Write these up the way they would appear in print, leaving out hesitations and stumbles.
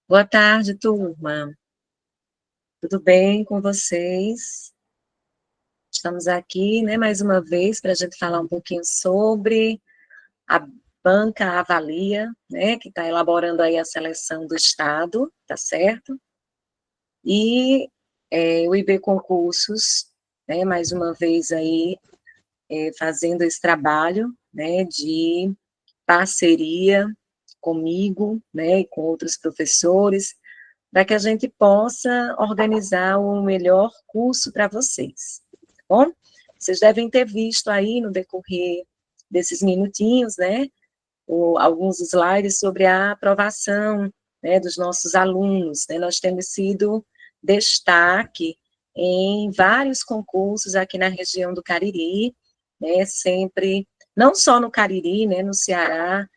Boa tarde, turma. Tudo bem com vocês? Estamos aqui, né, mais uma vez, para a gente falar um pouquinho sobre a Banca Avalia, né, que está elaborando aí a seleção do Estado, tá certo? E o IB Concursos, né, mais uma vez aí, fazendo esse trabalho, né, de parceria comigo, né, e com outros professores, para que a gente possa organizar o melhor curso para vocês, tá bom? Vocês devem ter visto aí no decorrer desses minutinhos, né, alguns slides sobre a aprovação, né, dos nossos alunos, né, nós temos sido destaque em vários concursos aqui na região do Cariri, né, sempre, não só no Cariri, né, no Ceará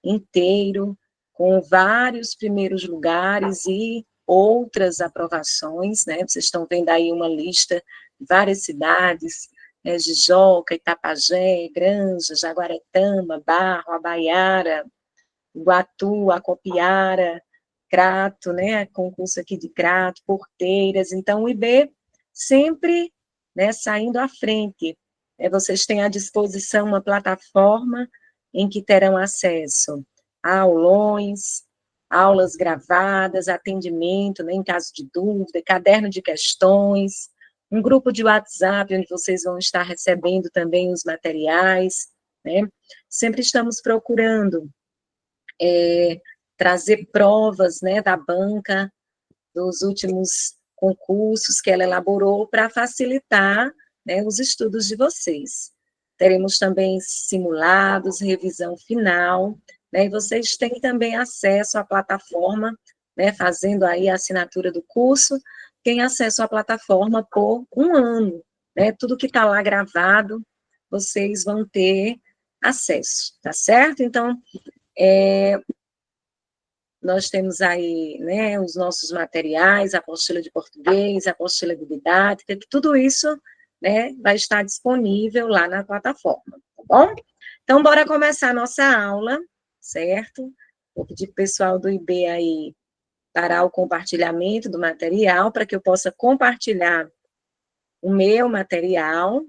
inteiro, com vários primeiros lugares e outras aprovações, né, vocês estão vendo aí uma lista de várias cidades, né, Jijoca, Itapajé, Granja, Jaguaretama, Barro, Abaiara, Iguatu, Acopiara, Crato, né, concurso aqui de Crato, Porteiras, então o IB sempre, né, saindo à frente. Vocês têm à disposição uma plataforma em que terão acesso a aulões, aulas gravadas, atendimento, né, em caso de dúvida, caderno de questões, um grupo de WhatsApp onde vocês vão estar recebendo também os materiais, né? Sempre estamos procurando trazer provas, né, da banca, dos últimos concursos que ela elaborou para facilitar, né, os estudos de vocês. Teremos também simulados, revisão final, né, e vocês têm também acesso à plataforma, né, fazendo aí a assinatura do curso, tem acesso à plataforma por um ano, né, tudo que está lá gravado, vocês vão ter acesso, tá certo? Então, nós temos aí, né, os nossos materiais, a apostila de português, a apostila de didática, que tudo isso, né, vai estar disponível lá na plataforma, tá bom? Então, bora começar a nossa aula, certo? Vou pedir para o pessoal do IB aí parar o compartilhamento do material, para que eu possa compartilhar o meu material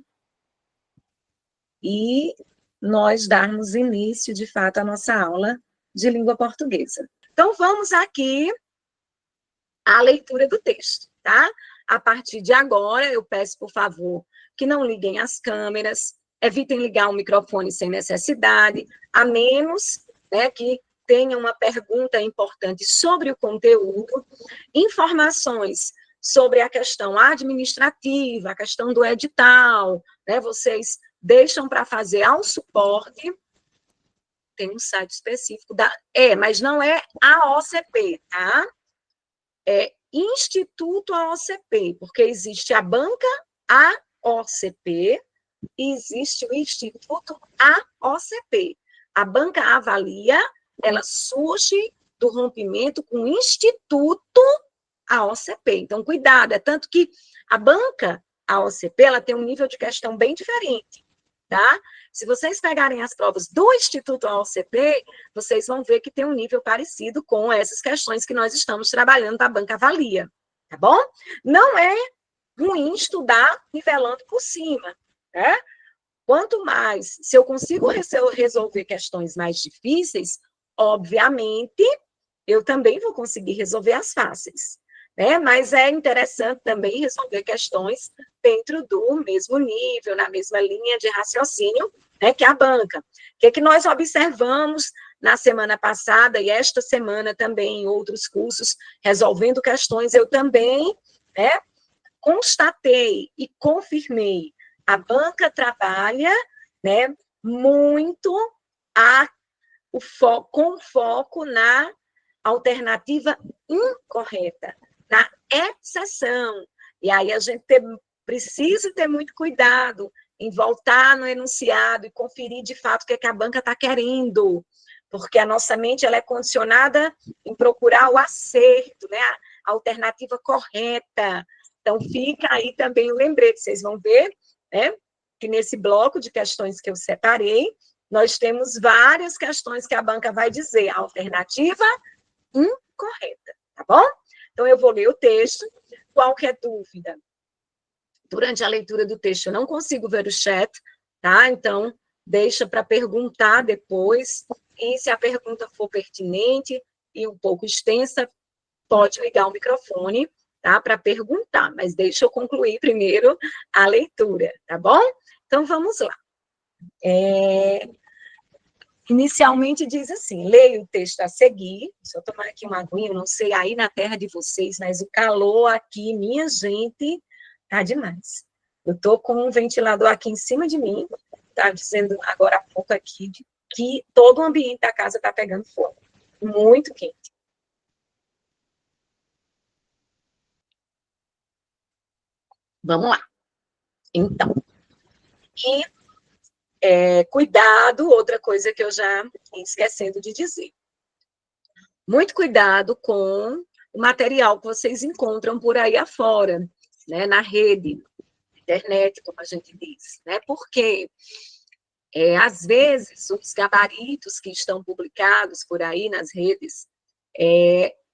e nós darmos início, de fato, à nossa aula de língua portuguesa. Então, vamos aqui a leitura do texto, tá? A partir de agora, eu peço, por favor, que não liguem as câmeras, evitem ligar o microfone sem necessidade, a menos, né, que tenha uma pergunta importante sobre o conteúdo, informações sobre a questão administrativa, a questão do edital, né, vocês deixam para fazer ao suporte, tem um site específico mas não é a OCP, tá? Instituto AOCP, porque existe a banca AOCP e existe o Instituto AOCP. A banca avalia, ela surge do rompimento com o Instituto AOCP. Então, cuidado, é tanto que a banca AOCP, ela tem um nível de questão bem diferente, tá? Se vocês pegarem as provas do Instituto AOCP, vocês vão ver que tem um nível parecido com essas questões que nós estamos trabalhando da Banca Avalia, tá bom? Não é ruim estudar nivelando por cima, né? Quanto mais, se eu consigo resolver questões mais difíceis, obviamente, eu também vou conseguir resolver as fáceis, né? Mas é interessante também resolver questões dentro do mesmo nível, na mesma linha de raciocínio, né, que a banca. O que é que nós observamos na semana passada e esta semana também em outros cursos, resolvendo questões, eu também, né, constatei e confirmei, a banca trabalha, né, muito com foco na alternativa incorreta, na exceção. E aí a gente precisa ter muito cuidado em voltar no enunciado e conferir de fato o que, é que a banca está querendo, porque a nossa mente ela é condicionada em procurar o acerto, né, a alternativa correta. Então, fica aí também o lembrete, vocês vão ver, né, que nesse bloco de questões que eu separei, nós temos várias questões que a banca vai dizer, a alternativa incorreta, tá bom? Então, eu vou ler o texto. Qualquer dúvida, durante a leitura do texto, eu não consigo ver o chat, tá? Então, deixa para perguntar depois, e se a pergunta for pertinente e um pouco extensa, pode ligar o microfone, tá? Para perguntar, mas deixa eu concluir primeiro a leitura, tá bom? Então, vamos lá. Inicialmente diz assim, leia o texto a seguir, deixa eu tomar aqui uma aguinha, eu não sei aí na terra de vocês, mas o calor aqui, minha gente, tá demais. Eu tô com um ventilador aqui em cima de mim, tá dizendo agora há pouco aqui que todo o ambiente da casa tá pegando fogo, muito quente. Vamos lá. Então, e cuidado, outra coisa que eu já esquecendo de dizer. Muito cuidado com o material que vocês encontram por aí afora, né, na rede, internet, como a gente diz, né? Porque às vezes os gabaritos que estão publicados por aí nas redes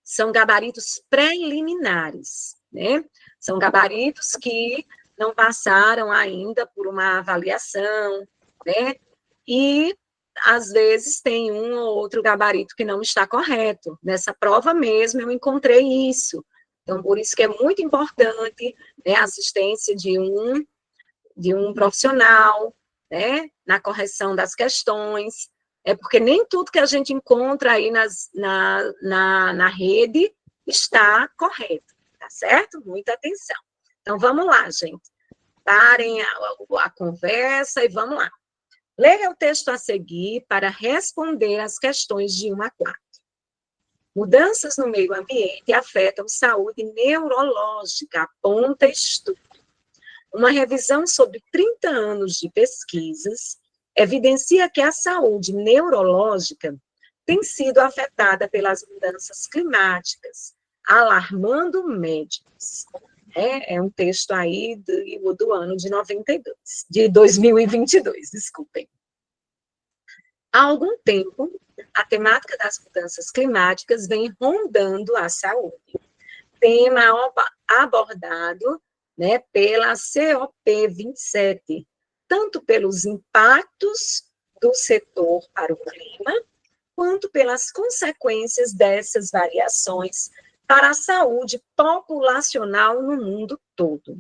são gabaritos preliminares, né? São gabaritos que não passaram ainda por uma avaliação, né? E às vezes tem um ou outro gabarito que não está correto. Nessa prova mesmo eu encontrei isso. Então, por isso que é muito importante, né, a assistência de um profissional, né, na correção das questões, porque nem tudo que a gente encontra aí na rede está correto, tá certo? Muita atenção. Então, vamos lá, gente. Parem a conversa e vamos lá. Leia o texto a seguir para responder às questões de 1 a 4. Mudanças no meio ambiente afetam saúde neurológica, aponta estudo. Uma revisão sobre 30 anos de pesquisas evidencia que a saúde neurológica tem sido afetada pelas mudanças climáticas, alarmando médicos. É um texto aí do ano de 92, de 2022, desculpem. Há algum tempo, a temática das mudanças climáticas vem rondando a saúde. Tema abordado, né, pela COP27, tanto pelos impactos do setor para o clima, quanto pelas consequências dessas variações para a saúde populacional no mundo todo.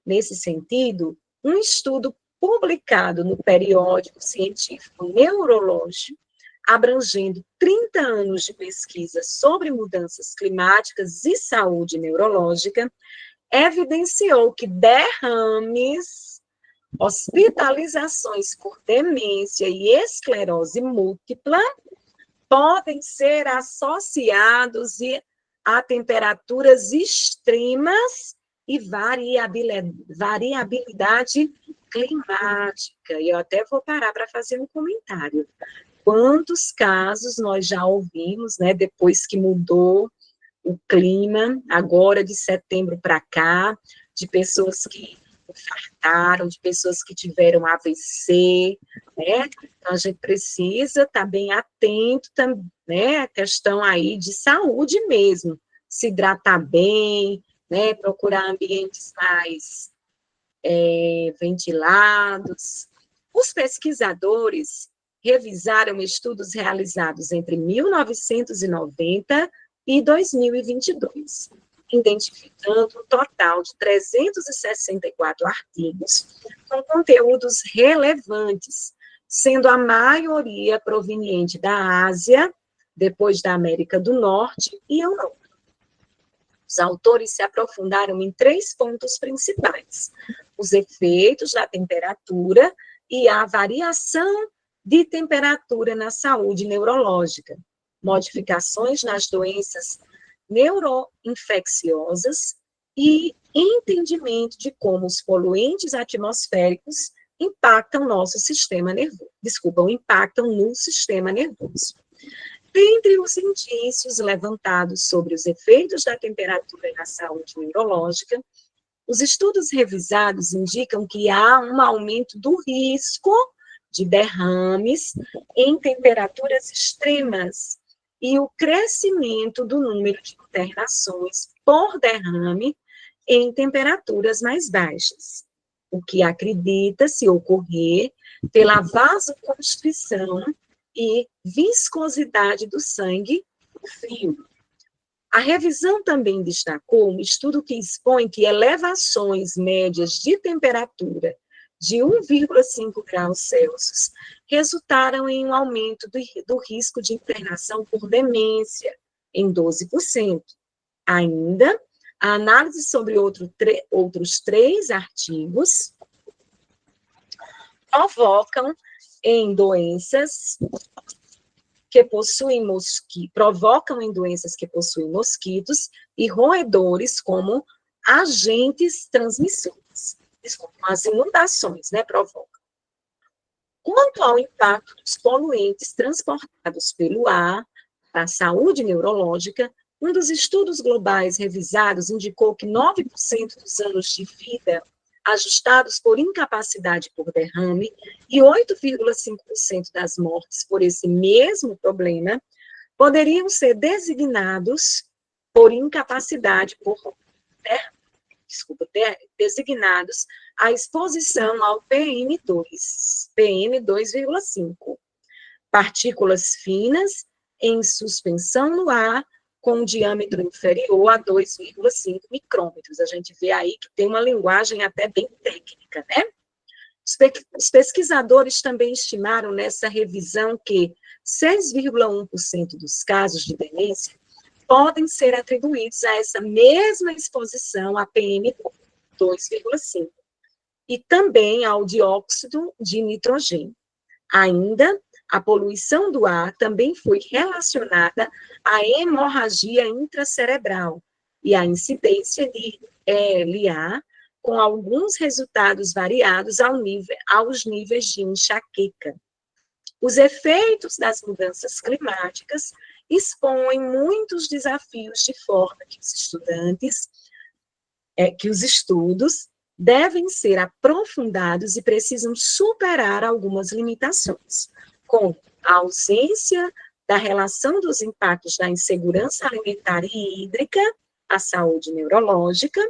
Nesse sentido, um estudo publicado no periódico científico Neurology, abrangendo 30 anos de pesquisa sobre mudanças climáticas e saúde neurológica, evidenciou que derrames, hospitalizações por demência e esclerose múltipla podem ser associados a temperaturas extremas e variabilidade climática. E eu até vou parar para fazer um comentário. Quantos casos nós já ouvimos, né, depois que mudou o clima, agora de setembro para cá, de pessoas que infartaram, de pessoas que tiveram AVC, né? Então, a gente precisa estar bem atento, né, à questão aí de saúde mesmo, se hidratar bem, né, procurar ambientes mais ventilados. Os pesquisadores revisaram estudos realizados entre 1990 e 2022, identificando um total de 364 artigos com conteúdos relevantes, sendo a maioria proveniente da Ásia, depois da América do Norte e Europa. Os autores se aprofundaram em 3 pontos principais: os efeitos da temperatura e a variação de temperatura na saúde neurológica, modificações nas doenças neuroinfecciosas e entendimento de como os poluentes atmosféricos impactam nosso sistema nervoso. Impactam no sistema nervoso. Dentre os indícios levantados sobre os efeitos da temperatura na saúde neurológica, os estudos revisados indicam que há um aumento do risco de derrames em temperaturas extremas e o crescimento do número de internações por derrame em temperaturas mais baixas, o que acredita-se ocorrer pela vasoconstrição e viscosidade do sangue no frio. A revisão também destacou um estudo que expõe que elevações médias de temperatura de 1,5 graus Celsius resultaram em um aumento do risco de internação por demência em 12%. Ainda, a análise sobre outros 3 artigos provocam em doenças que provocam em doenças que possuem mosquitos e roedores como agentes transmissores. Desculpa, as inundações, né, provocam. Quanto ao impacto dos poluentes transportados pelo ar para a saúde neurológica, um dos estudos globais revisados indicou que 9% dos anos de vida ajustados por incapacidade por derrame e 8,5% das mortes por esse mesmo problema poderiam ser designados por incapacidade por designados à exposição ao PM2,5, partículas finas em suspensão no ar com um diâmetro inferior a 2,5 micrômetros. A gente vê aí que tem uma linguagem até bem técnica, né? Os pesquisadores também estimaram nessa revisão que 6,1% dos casos de demência podem ser atribuídos a essa mesma exposição a PM2,5 e também ao dióxido de nitrogênio. Ainda, a poluição do ar também foi relacionada à hemorragia intracerebral e à incidência de LA, com alguns resultados variados aos níveis de enxaqueca. Os efeitos das mudanças climáticas expõem muitos desafios de forma que os estudos devem ser aprofundados e precisam superar algumas limitações, como a ausência da relação dos impactos da insegurança alimentar e hídrica à saúde neurológica,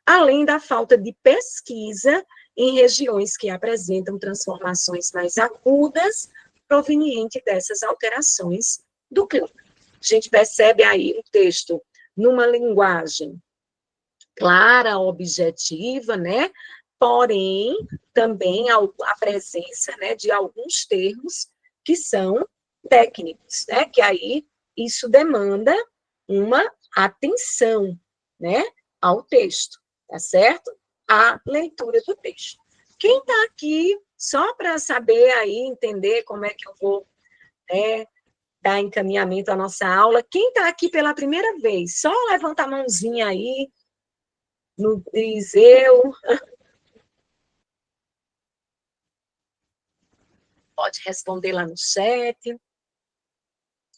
além da falta de pesquisa em regiões que apresentam transformações mais agudas provenientes dessas alterações do clima. A gente percebe aí o texto numa linguagem clara, objetiva, né? Porém, também a presença, né, de alguns termos que são técnicos, né? Que aí isso demanda uma atenção, né, ao texto, tá certo? A leitura do texto. Quem está aqui, só para saber aí, entender como é que eu vou, né, dar encaminhamento à nossa aula, quem está aqui pela primeira vez, só levanta a mãozinha aí, no diz eu. Pode responder lá no chat.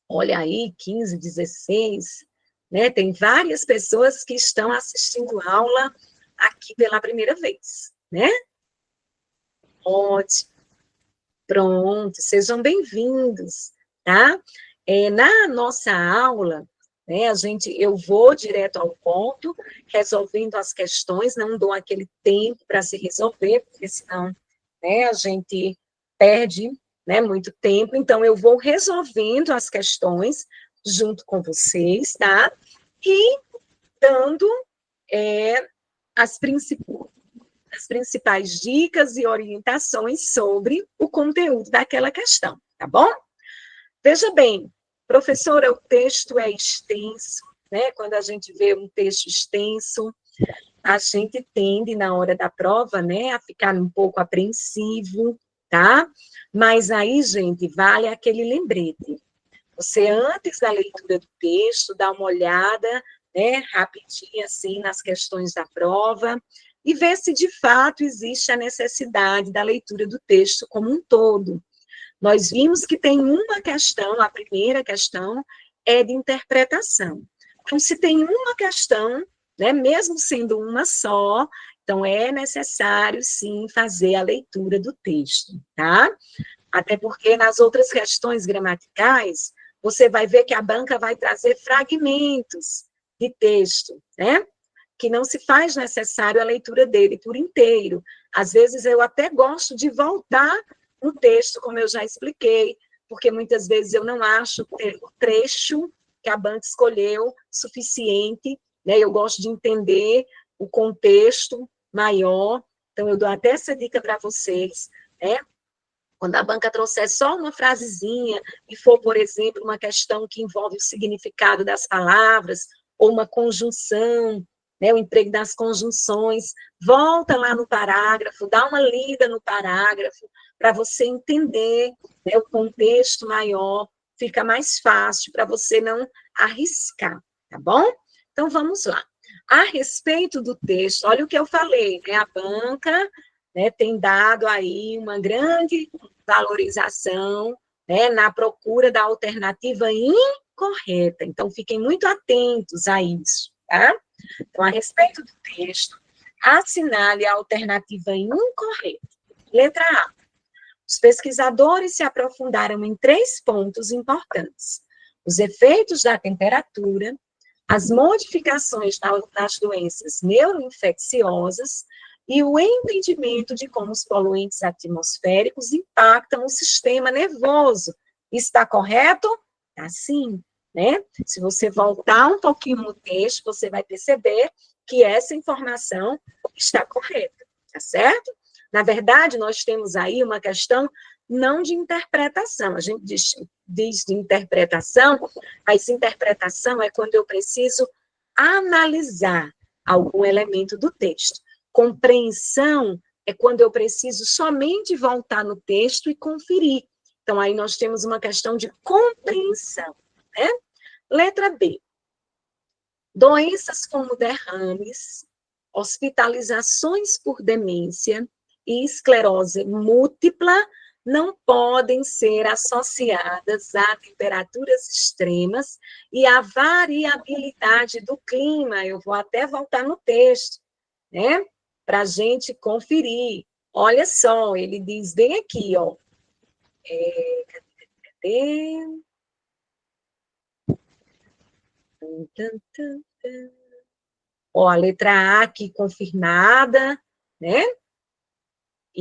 Olha aí, 15, 16, né? Tem várias pessoas que estão assistindo aula aqui pela primeira vez, né? Ótimo. Pronto, sejam bem-vindos, tá? Na nossa aula, né, eu vou direto ao ponto, resolvendo as questões, não dou aquele tempo para se resolver, porque senão, né, a gente perde, né, muito tempo, então eu vou resolvendo as questões junto com vocês, tá? E dando as principais dicas e orientações sobre o conteúdo daquela questão, tá bom? Veja bem, professora, o texto é extenso, né? Quando a gente vê um texto extenso, a gente tende, na hora da prova, né, a ficar um pouco apreensivo, tá? Mas aí, gente, vale aquele lembrete. Você, antes da leitura do texto, dá uma olhada, né, rapidinho, assim, nas questões da prova, e ver se, de fato, existe a necessidade da leitura do texto como um todo. Nós vimos que tem uma questão, a primeira questão é de interpretação. Então, se tem uma questão, né, mesmo sendo uma só, então é necessário, sim, fazer a leitura do texto, tá? Até porque nas outras questões gramaticais, você vai ver que a banca vai trazer fragmentos de texto, né? Que não se faz necessário a leitura dele por inteiro. Às vezes, eu até gosto de voltar no texto, como eu já expliquei, porque muitas vezes eu não acho o trecho que a banca escolheu suficiente, né? Eu gosto de entender o contexto maior, então eu dou até essa dica para vocês, né? Quando a banca trouxer só uma frasezinha e for, por exemplo, uma questão que envolve o significado das palavras, ou uma conjunção, né, o emprego das conjunções, volta lá no parágrafo, dá uma lida no parágrafo, para você entender, né, o contexto maior, fica mais fácil para você não arriscar, tá bom? Então, vamos lá. A respeito do texto, olha o que eu falei, né, a banca, né, tem dado aí uma grande valorização, né, na procura da alternativa incorreta. Então, fiquem muito atentos a isso, tá? Então, a respeito do texto, assinale a alternativa incorreta. Letra A. Os pesquisadores se aprofundaram em 3 pontos importantes: os efeitos da temperatura, as modificações nas doenças neuroinfecciosas e o entendimento de como os poluentes atmosféricos impactam o sistema nervoso. Está correto? Tá sim, né? Se você voltar um pouquinho no texto, você vai perceber que essa informação está correta, tá certo? Na verdade, nós temos aí uma questão não de interpretação. A gente diz de interpretação, mas interpretação é quando eu preciso analisar algum elemento do texto. Compreensão é quando eu preciso somente voltar no texto e conferir. Então, aí nós temos uma questão de compreensão, né? Letra B. Doenças como derrames, hospitalizações por demência e esclerose múltipla não podem ser associadas a temperaturas extremas e à variabilidade do clima. Eu vou até voltar no texto, né? Para a gente conferir. Olha só, ele diz bem aqui, ó. Cadê? Ó, a letra A aqui confirmada, né?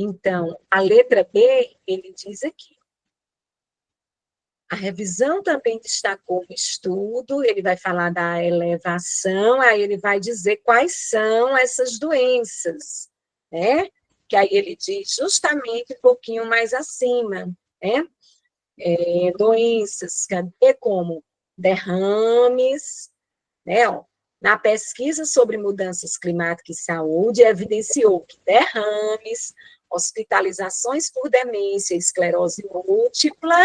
Então, a letra B, ele diz aqui. A revisão também destacou no estudo, ele vai falar da elevação, aí ele vai dizer quais são essas doenças, né? Que aí ele diz justamente um pouquinho mais acima, né? Doenças, como derrames, né? Ó, na pesquisa sobre mudanças climáticas e saúde, evidenciou que derrames, hospitalizações por demência e esclerose múltipla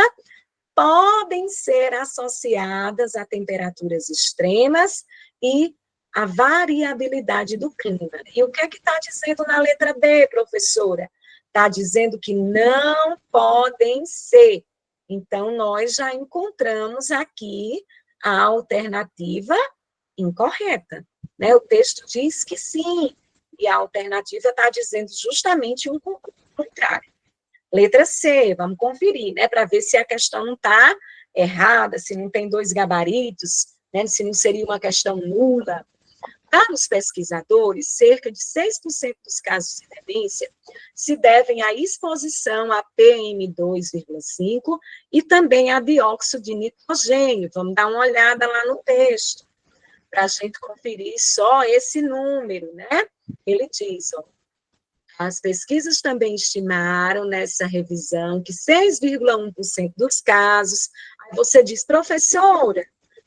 podem ser associadas a temperaturas extremas e a variabilidade do clima. E o que é que está dizendo na letra B, professora? Está dizendo que não podem ser. Então, nós já encontramos aqui a alternativa incorreta, né? O texto diz que sim, e a alternativa está dizendo justamente o contrário. Letra C, vamos conferir, né, para ver se a questão não está errada, se não tem 2 gabaritos, né, se não seria uma questão nula. Para os pesquisadores, cerca de 6% dos casos de demência se devem à exposição a PM2,5 e também a dióxido de nitrogênio. Vamos dar uma olhada lá no texto, para a gente conferir só esse número, né? Ele diz, ó, as pesquisas também estimaram nessa revisão que 6,1% dos casos, aí você diz, professora,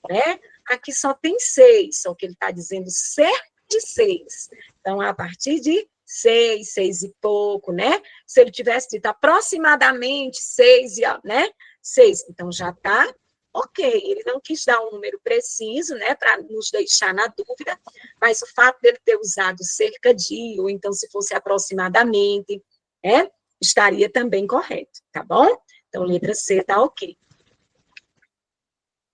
né? Aqui só tem 6, só que ele está dizendo cerca de 6. Então, a partir de 6, 6 e pouco, né? Se ele tivesse dito aproximadamente 6, né? 6, então já está ok. Ele não quis dar um número preciso, né? Para nos deixar na dúvida, mas o fato dele ter usado cerca de, ou então se fosse aproximadamente, estaria também correto, tá bom? Então, letra C está ok.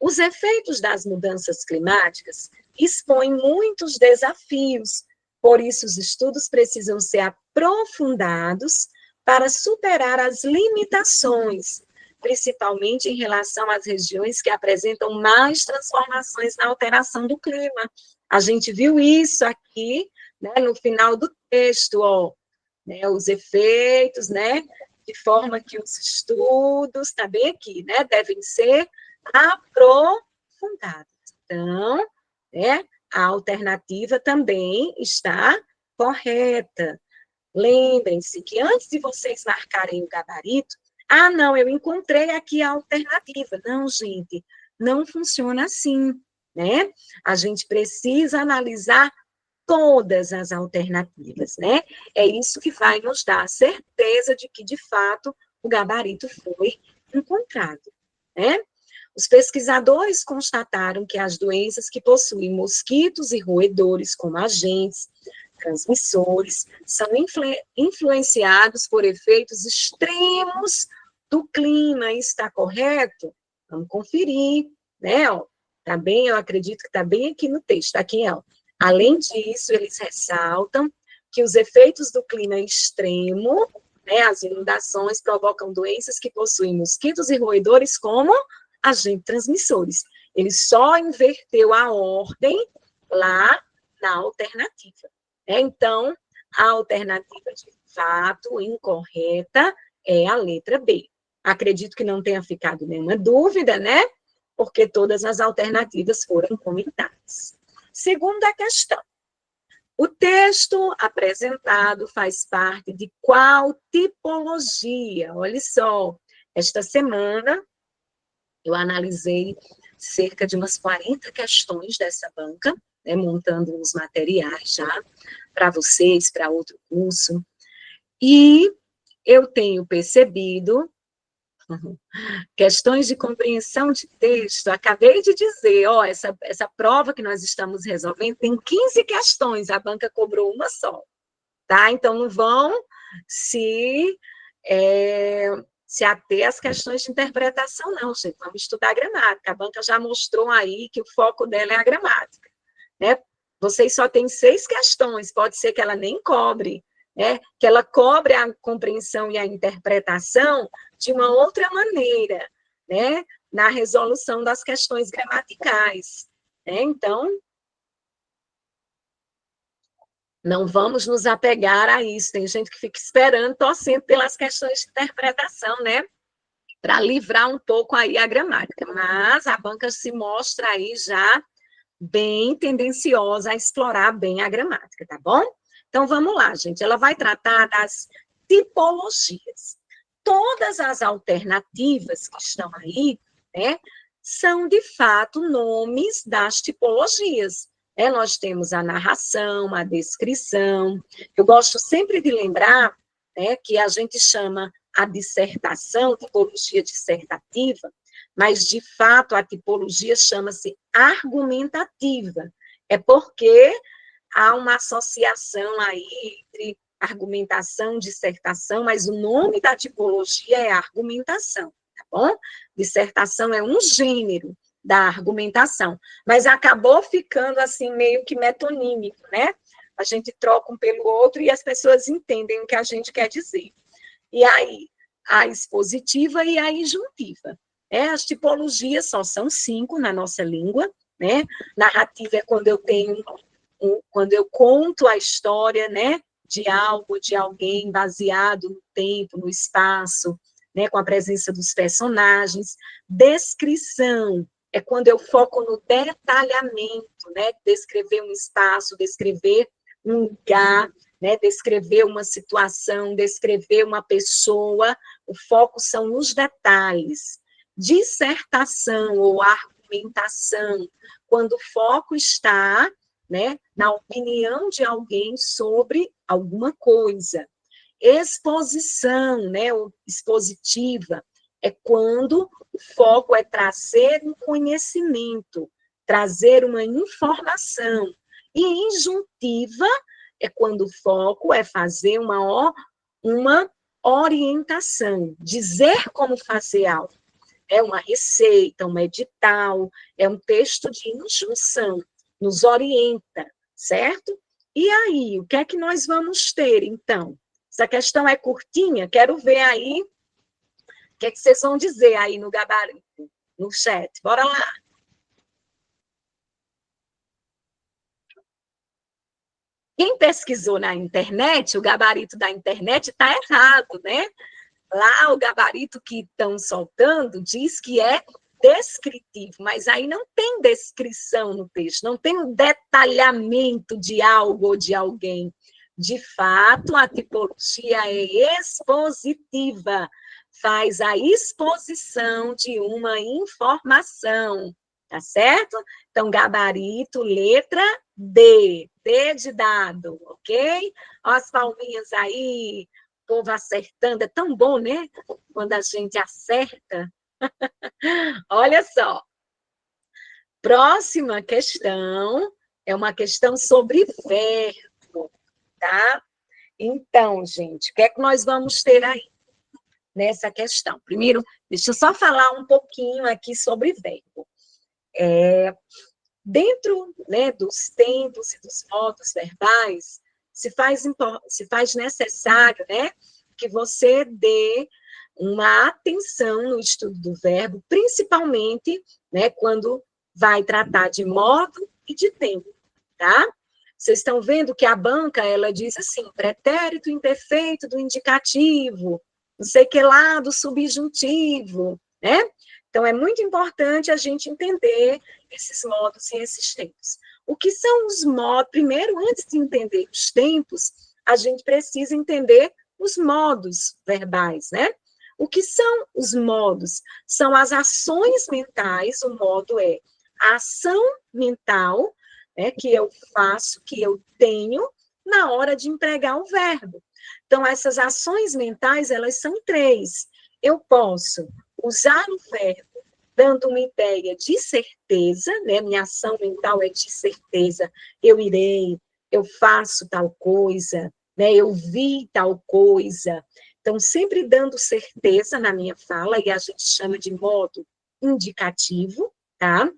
Os efeitos das mudanças climáticas expõem muitos desafios, por isso os estudos precisam ser aprofundados para superar as limitações. principalmente em relação às regiões que apresentam mais transformações na alteração do clima. A gente viu isso aqui, né, no final do texto, ó, né, os efeitos, né, de forma que os estudos, está bem aqui, né, devem ser aprofundados. Então, né, a alternativa também está correta. Lembrem-se que antes de vocês marcarem o gabarito, não, eu encontrei aqui a alternativa. Não, gente, não funciona assim, né? A gente precisa analisar todas as alternativas, né? É isso que vai nos dar a certeza de que, de fato, o gabarito foi encontrado, né? Os pesquisadores constataram que as doenças que possuem mosquitos e roedores como agentes transmissores são influenciados por efeitos extremos do clima. Está correto? Vamos conferir, né? Ó, tá bem, eu acredito que está bem aqui no texto. Aqui, ó. Além disso, eles ressaltam que os efeitos do clima extremo, né, as inundações, provocam doenças que possuem mosquitos e roedores como agentes transmissores. Ele só inverteu a ordem lá na alternativa. Então, a alternativa de fato incorreta é a letra B. Acredito que não tenha ficado nenhuma dúvida, né? Porque todas as alternativas foram comentadas. Segunda questão. O texto apresentado faz parte de qual tipologia? Olha só, esta semana eu analisei cerca de umas 40 questões dessa banca, né, montando os materiais já para vocês, para outro curso, e eu tenho percebido questões de compreensão de texto, acabei de dizer, ó, essa prova que nós estamos resolvendo tem 15 questões, a banca cobrou uma só, tá? Então, não vão se ater às questões de interpretação, não, gente, vamos estudar gramática, a banca já mostrou aí que o foco dela é a gramática, né? Vocês só têm 6 questões, pode ser que ela nem cobre, né? Que ela cobre a compreensão e a interpretação de uma outra maneira, né? Na resolução das questões gramaticais, né? Então, não vamos nos apegar a isso. Tem gente que fica esperando, torcendo pelas questões de interpretação, né? Para livrar um pouco aí a gramática. Mas a banca se mostra aí já bem tendenciosa a explorar bem a gramática, tá bom? Então, vamos lá, gente. Ela vai tratar das tipologias. Todas as alternativas que estão aí, né, são, de fato, nomes das tipologias. Nós temos a narração, a descrição. Eu gosto sempre de lembrar, né, que a gente chama a dissertação, tipologia dissertativa, mas, de fato, a tipologia chama-se argumentativa. É porque há uma associação aí entre argumentação, dissertação, mas o nome da tipologia é argumentação, tá bom? Dissertação é um gênero da argumentação, mas acabou ficando assim meio que metonímico, né? A gente troca um pelo outro e as pessoas entendem o que a gente quer dizer. E aí, a expositiva e a injuntiva. As tipologias só são 5 na nossa língua, né? Narrativa é quando eu tenho, quando eu conto a história, né, de algo, de alguém, baseado no tempo, no espaço, né, com a presença dos personagens. Descrição é quando eu foco no detalhamento, né, descrever um espaço, descrever um lugar, né, descrever uma situação, descrever uma pessoa, o foco são nos detalhes. Dissertação ou argumentação, quando o foco está, né, na opinião de alguém sobre alguma coisa. Exposição, né, ou expositiva, é quando o foco é trazer um conhecimento, trazer uma informação. E injuntiva é quando o foco é fazer uma orientação, dizer como fazer algo. É uma receita, um edital, é um texto de injunção, nos orienta, certo? E aí, o que é que nós vamos ter, então? Essa questão é curtinha, quero ver aí que é que vocês vão dizer aí no gabarito, no chat? Bora lá. Quem pesquisou na internet, o gabarito da internet está errado, né? Lá o gabarito que estão soltando diz que é descritivo, mas aí não tem descrição no texto, não tem um detalhamento de algo ou de alguém. De fato, a tipologia é expositiva, faz a exposição de uma informação, tá certo? Então, gabarito, letra D, D de dado, ok? Ó as palminhas aí, povo acertando, é tão bom, né? Quando a gente acerta. Olha só, próxima questão é uma questão sobre verbo, tá? Então, gente, o que é que nós vamos ter aí nessa questão? Primeiro, deixa eu só falar um pouquinho aqui sobre verbo. Dentro, né, dos tempos e dos modos verbais, se faz necessário, né, que você dê uma atenção no estudo do verbo, principalmente, né, quando vai tratar de modo e de tempo, tá? Vocês estão vendo que a banca, ela diz assim, pretérito imperfeito do indicativo, não sei o que lá do subjuntivo, né? Então, é muito importante a gente entender esses modos e esses tempos. O que são os modos? Primeiro, antes de entender os tempos, a gente precisa entender os modos verbais, né? O que são os modos? São as ações mentais, o modo é a ação mental, né, que eu faço, que eu tenho, na hora de empregar o verbo. Então, essas ações mentais, elas são três. Eu posso usar o verbo dando uma ideia de certeza, né? Minha ação mental é de certeza, eu irei, eu faço tal coisa, né? Eu vi tal coisa. Então, sempre dando certeza na minha fala, e a gente chama de modo indicativo, tá?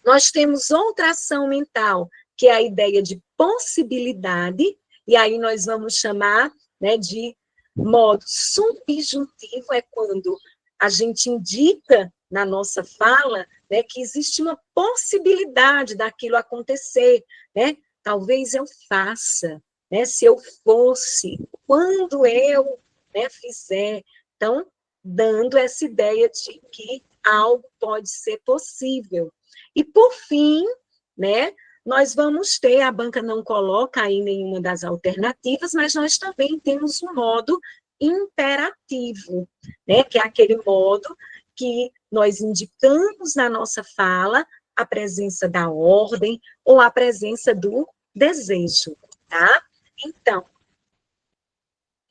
Nós temos outra ação mental, que é a ideia de possibilidade, e aí nós vamos chamar, né, de modo subjuntivo, é quando a gente indica na nossa fala, né, que existe uma possibilidade daquilo acontecer, né? Talvez eu faça, né? Se eu fosse, quando eu, né, fizer. Então, dando essa ideia de que algo pode ser possível. E, por fim, né, nós vamos ter, a banca não coloca aí nenhuma das alternativas, mas nós também temos um modo imperativo, né, que é aquele modo que nós indicamos na nossa fala a presença da ordem ou a presença do desejo, tá? Então,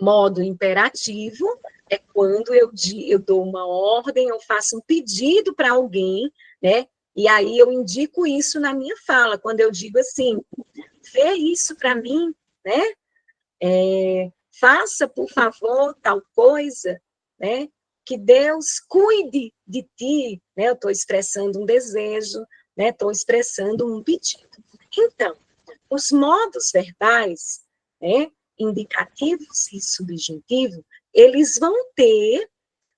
modo imperativo é quando eu dou uma ordem, eu faço um pedido para alguém, né? E aí eu indico isso na minha fala, quando eu digo assim, vê isso para mim, né? Faça, por favor, tal coisa, né? Que Deus cuide de ti, né? Eu estou expressando um desejo, né? Estou expressando um pedido. Então, os modos verbais, né? Indicativos e subjuntivo, eles vão ter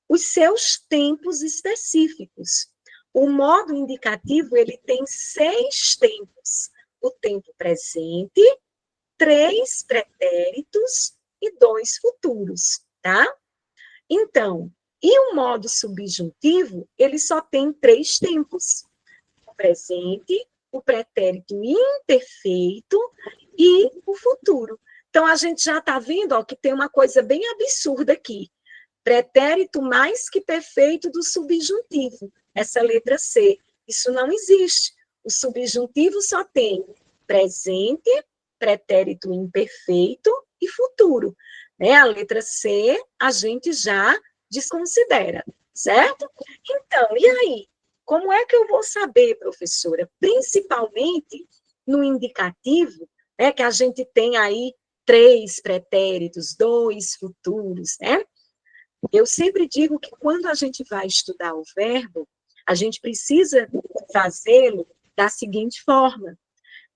os seus tempos específicos. O modo indicativo, ele tem 6 tempos. O tempo presente, 3 pretéritos e 2 futuros, tá? Então, e o modo subjuntivo, ele só tem 3 tempos. O presente, o pretérito imperfeito e o futuro. Então, a gente já está vendo ó, que tem uma coisa bem absurda aqui. Pretérito mais que perfeito do subjuntivo, essa letra C. Isso não existe. O subjuntivo só tem presente, pretérito imperfeito e futuro. Né? A letra C a gente já desconsidera, certo? Então, e aí? Como é que eu vou saber, professora? Principalmente no indicativo, né, que a gente tem aí 3 pretéritos, 2 futuros, né? Eu sempre digo que quando a gente vai estudar o verbo, a gente precisa fazê-lo da seguinte forma: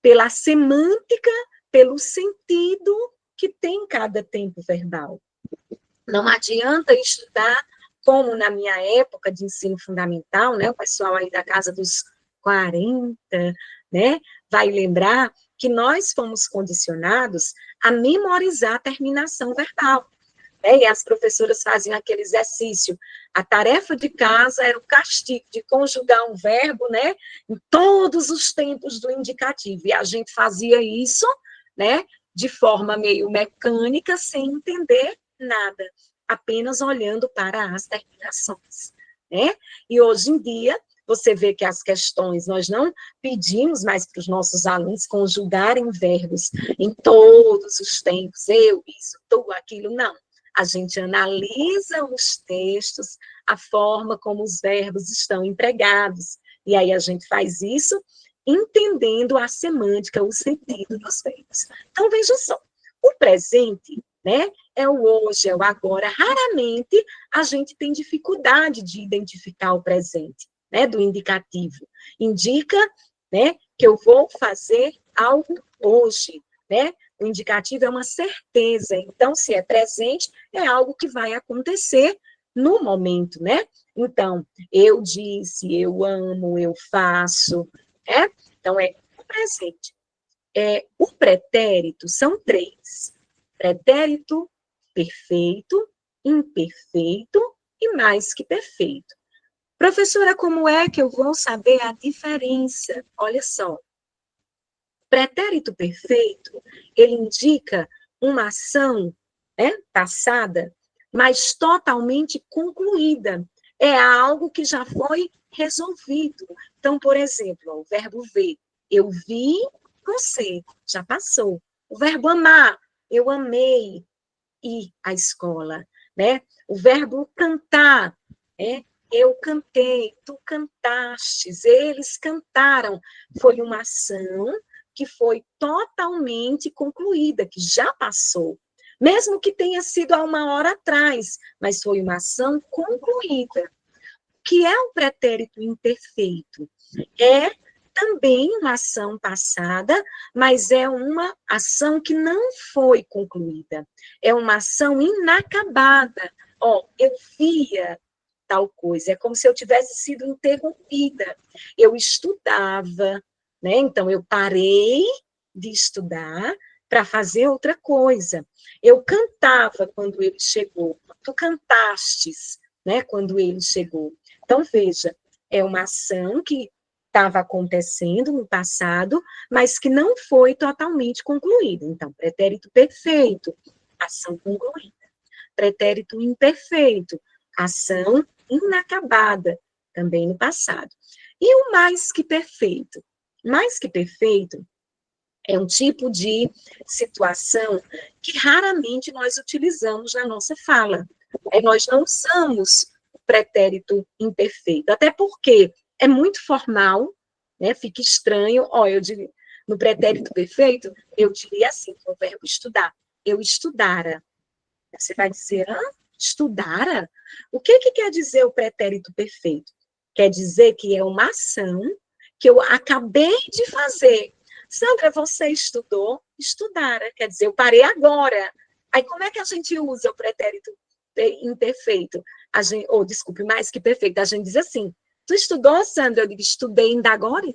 pela semântica, pelo sentido que tem cada tempo verbal. Não adianta estudar como na minha época de ensino fundamental, né, o pessoal aí da casa dos 40, né, vai lembrar que nós fomos condicionados a memorizar a terminação verbal. E as professoras faziam aquele exercício. A tarefa de casa era o castigo de conjugar um verbo, né, em todos os tempos do indicativo. E a gente fazia isso, né, de forma meio mecânica, sem entender nada, apenas olhando para as terminações, né? E hoje em dia, você vê que as questões, nós não pedimos mais para os nossos alunos conjugarem verbos em todos os tempos, eu, isso, tu, aquilo, não. A gente analisa os textos, a forma como os verbos estão empregados, e aí a gente faz isso entendendo a semântica, o sentido dos verbos. Então, veja só, o presente, né, é o hoje, é o agora. Raramente a gente tem dificuldade de identificar o presente, né, do indicativo. Indica, né, que eu vou fazer algo hoje, né? O indicativo é uma certeza. Então, se é presente, é algo que vai acontecer no momento, né? Então, eu disse, eu amo, eu faço, né? Então, é o presente. O pretérito são três: pretérito perfeito, imperfeito e mais que perfeito. Professora, como é que eu vou saber a diferença? Olha só, pretérito perfeito, ele indica uma ação, né, passada, mas totalmente concluída. É algo que já foi resolvido. Então, por exemplo, o verbo ver. Eu vi você, já passou. O verbo amar. Eu amei ir à escola, né? O verbo cantar, né? Eu cantei, tu cantastes, eles cantaram. Foi uma ação que foi totalmente concluída, que já passou. Mesmo que tenha sido há uma hora atrás, mas foi uma ação concluída. O que é um pretérito imperfeito? É também uma ação passada, mas é uma ação que não foi concluída. É uma ação inacabada. Eu via tal coisa, é como se eu tivesse sido interrompida. Eu estudava, né? Então eu parei de estudar para fazer outra coisa. Eu cantava quando ele chegou. Tu cantastes, né? Quando ele chegou. Então veja, é uma ação que estava acontecendo no passado, mas que não foi totalmente concluída. Então, pretérito perfeito, ação concluída. Pretérito imperfeito, ação inacabada, também no passado. E o mais que perfeito? Mais que perfeito é um tipo de situação que raramente nós utilizamos na nossa fala. Nós não usamos o pretérito imperfeito, até porque é muito formal, né? Fica estranho. No pretérito perfeito, eu diria assim, com o verbo estudar. Eu estudara. Você vai dizer, estudara? O que quer dizer o pretérito perfeito? Quer dizer que é uma ação que eu acabei de fazer. Sandra, você estudou? Estudara. Quer dizer, eu parei agora. Aí, como é que a gente usa o pretérito imperfeito? Desculpe, mais que perfeito. A gente diz assim, tu estudou, Sandra? Eu digo, estudei ainda agora,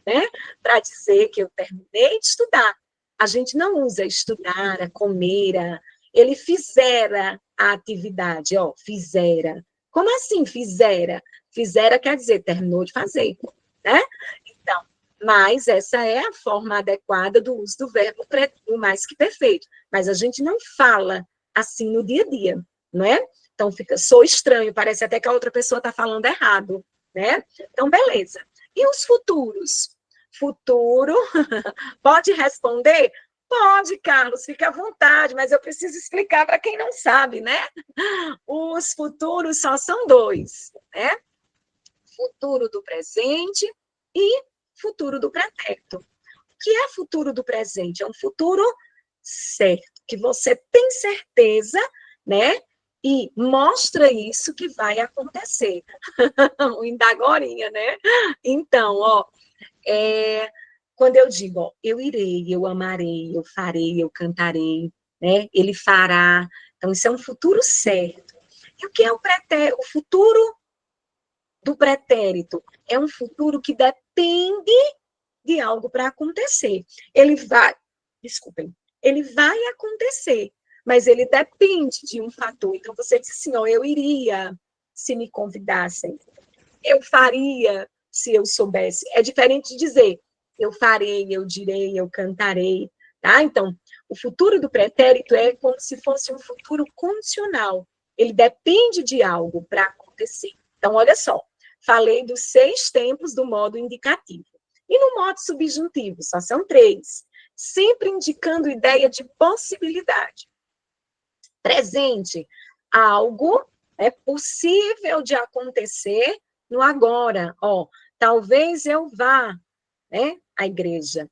né? Para dizer que eu terminei de estudar. A gente não usa estudar, comer, ele fizera a atividade, fizera. Como assim fizera? Fizera quer dizer, terminou de fazer, né? Então, mas essa é a forma adequada do uso do verbo mais que perfeito. Mas a gente não fala assim no dia a dia, não é? Então, sou estranho, parece até que a outra pessoa está falando errado, né? Então, beleza. E os futuros? Futuro, pode responder? Pode, Carlos, fica à vontade, mas eu preciso explicar para quem não sabe, né? Os futuros só são dois, né? Futuro do presente e futuro do pretérito. O que é futuro do presente? É um futuro certo, que você tem certeza, né? E mostra isso que vai acontecer. Ainda agorinha, né? Então, quando eu digo, eu irei, eu amarei, eu farei, eu cantarei, né? Ele fará. Então, isso é um futuro certo. E o que é o futuro do pretérito? É um futuro que depende de algo para acontecer. Ele vai, desculpem, ele vai acontecer, mas ele depende de um fator. Então, você diz assim, ó, eu iria se me convidassem, eu faria se eu soubesse. É diferente de dizer, eu farei, eu direi, eu cantarei, tá? Então, o futuro do pretérito é como se fosse um futuro condicional. Ele depende de algo para acontecer. Então, olha só, falei dos 6 tempos do modo indicativo. E no modo subjuntivo, só são 3, sempre indicando ideia de possibilidade. Presente, algo é possível de acontecer no agora. Ó, talvez eu vá, né, à igreja.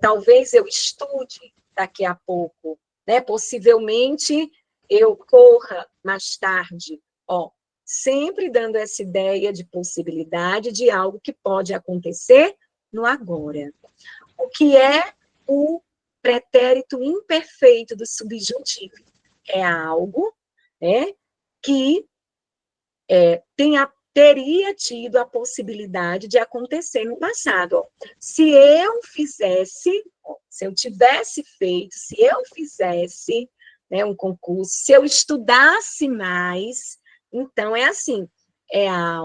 Talvez eu estude daqui a pouco, né? Possivelmente eu corra mais tarde. Ó, sempre dando essa ideia de possibilidade de algo que pode acontecer no agora. O que é o pretérito imperfeito do subjuntivo? É algo, né, que teria tido a possibilidade de acontecer no passado. Se eu fizesse, se eu tivesse feito, se eu fizesse, né, um concurso, se eu estudasse mais, então é assim,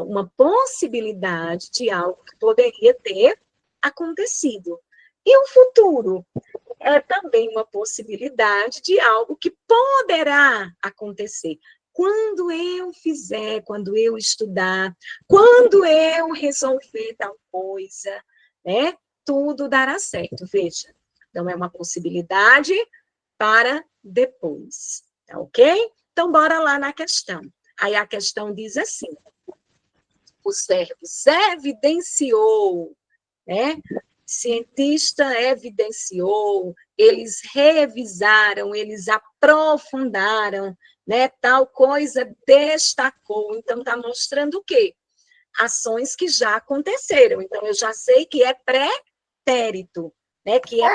uma possibilidade de algo que poderia ter acontecido. E o futuro? É também uma possibilidade de algo que poderá acontecer. Quando eu fizer, quando eu estudar, quando eu resolver tal coisa, né? Tudo dará certo, veja. Então, é uma possibilidade para depois, tá ok? Então, bora lá na questão. Aí a questão diz assim, o verbo evidenciou, né? Cientista evidenciou, eles revisaram, eles aprofundaram, né? Tal coisa destacou. Então, está mostrando o quê? Ações que já aconteceram. Então, eu já sei que é pretérito, né? Que é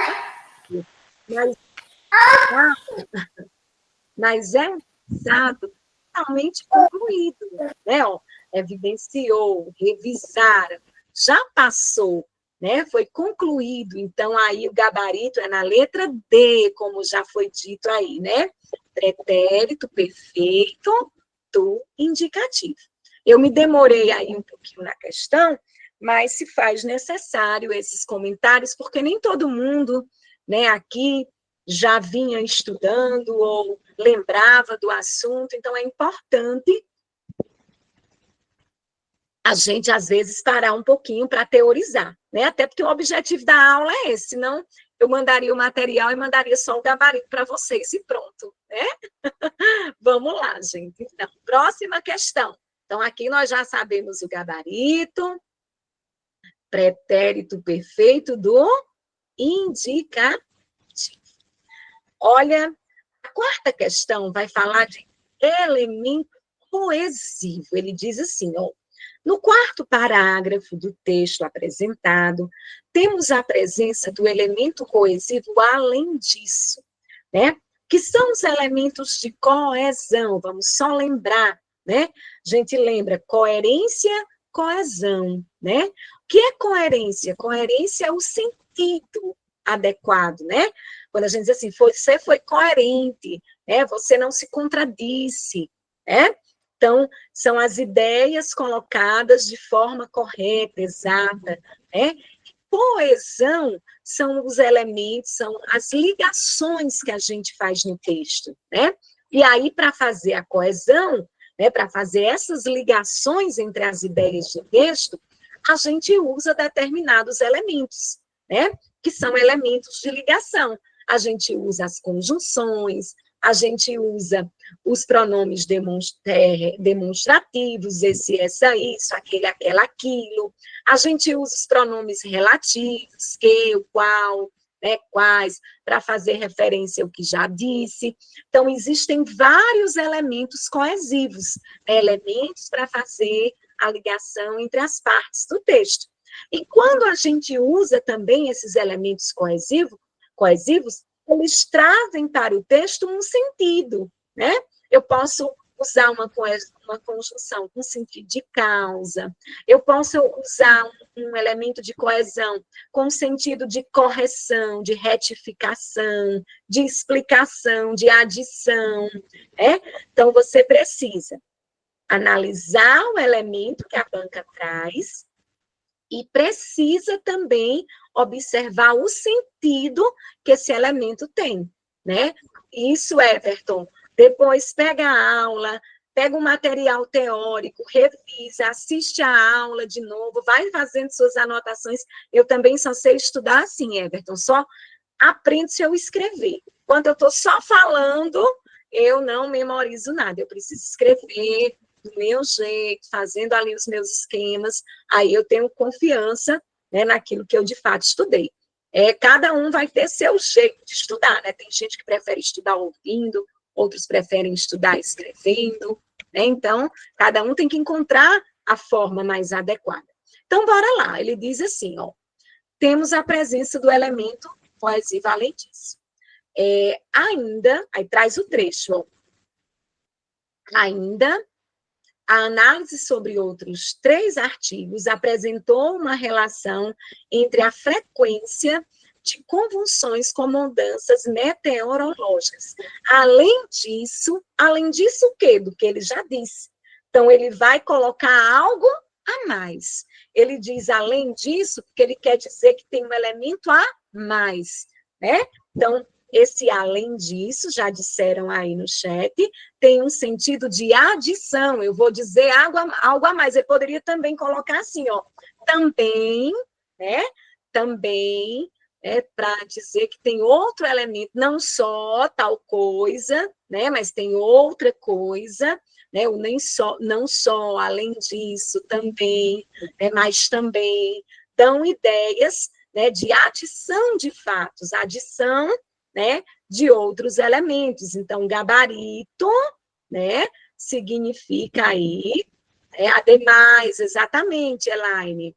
mas é um passado totalmente concluído, né? Ó, evidenciou, revisaram, já passou, né? Foi concluído. Então, aí o gabarito é na letra D, como já foi dito aí, né? Pretérito perfeito do indicativo. Eu me demorei aí um pouquinho na questão, mas se faz necessário esses comentários, porque nem todo mundo, né, aqui já vinha estudando ou lembrava do assunto, então é importante a gente, às vezes, parar um pouquinho para teorizar, né? Até porque o objetivo da aula é esse, senão eu mandaria o material e mandaria só o gabarito para vocês e pronto, né? Vamos lá, gente. Então, próxima questão. Então, aqui nós já sabemos o gabarito, pretérito perfeito do indicativo. Olha, a quarta questão vai falar de elemento coesivo. Ele diz assim, ó, no quarto parágrafo do texto apresentado, temos a presença do elemento coesivo além disso, né? Que são os elementos de coesão. Vamos só lembrar, né? A gente lembra coerência, coesão, né? O que é coerência? Coerência é o sentido adequado, né? Quando a gente diz assim, você foi coerente, né? Você não se contradisse, né? Então, são as ideias colocadas de forma correta, exata, né? Coesão são os elementos, são as ligações que a gente faz no texto, né? E aí, para fazer a coesão, né, para fazer essas ligações entre as ideias do texto, a gente usa determinados elementos, né? Que são elementos de ligação. A gente usa as conjunções, a gente usa os pronomes demonstrativos, esse, essa, isso, aquele, aquela, aquilo. A gente usa os pronomes relativos, que, o qual, né, quais, para fazer referência ao que já disse. Então, existem vários elementos coesivos, né, elementos para fazer a ligação entre as partes do texto. E quando a gente usa também esses elementos coesivos, eles trazem para o texto um sentido, né? Eu posso usar uma conjunção com sentido de causa, eu posso usar um elemento de coesão com sentido de correção, de retificação, de explicação, de adição, né? Então, você precisa analisar o elemento que a banca traz e precisa também observar o sentido que esse elemento tem, né? Isso, Everton. Depois pega a aula, pega o material teórico, revisa, assiste a aula de novo, vai fazendo suas anotações. Eu também só sei estudar assim, Everton, só aprendo se eu escrever. Quando eu estou só falando, eu não memorizo nada, eu preciso escrever do meu jeito, fazendo ali os meus esquemas, aí eu tenho confiança, né, naquilo que eu de fato estudei. Cada um vai ter seu jeito de estudar, né? Tem gente que prefere estudar ouvindo, outros preferem estudar escrevendo, né? Então, cada um tem que encontrar a forma mais adequada. Então, bora lá. Ele diz assim, ó, temos a presença do elemento coesivo além disso. Ainda, aí traz o trecho, ó, ainda, a análise sobre outros 3 artigos apresentou uma relação entre a frequência de convulsões com mudanças meteorológicas. Além disso o quê? Do que ele já disse. Então, ele vai colocar algo a mais. Ele diz além disso, porque ele quer dizer que tem um elemento a mais, né? Então, esse além disso, já disseram aí no chat, tem um sentido de adição. Eu vou dizer algo a mais. Eu poderia também colocar assim, ó, também, né? Também, para dizer que tem outro elemento, não só tal coisa, né? Mas tem outra coisa, né? O nem só, não só, além disso, também, né? Mas também dão ideias, né? De adição de fatos, adição, né, de outros elementos. Então, gabarito, né, significa aí, ademais, exatamente, Elaine,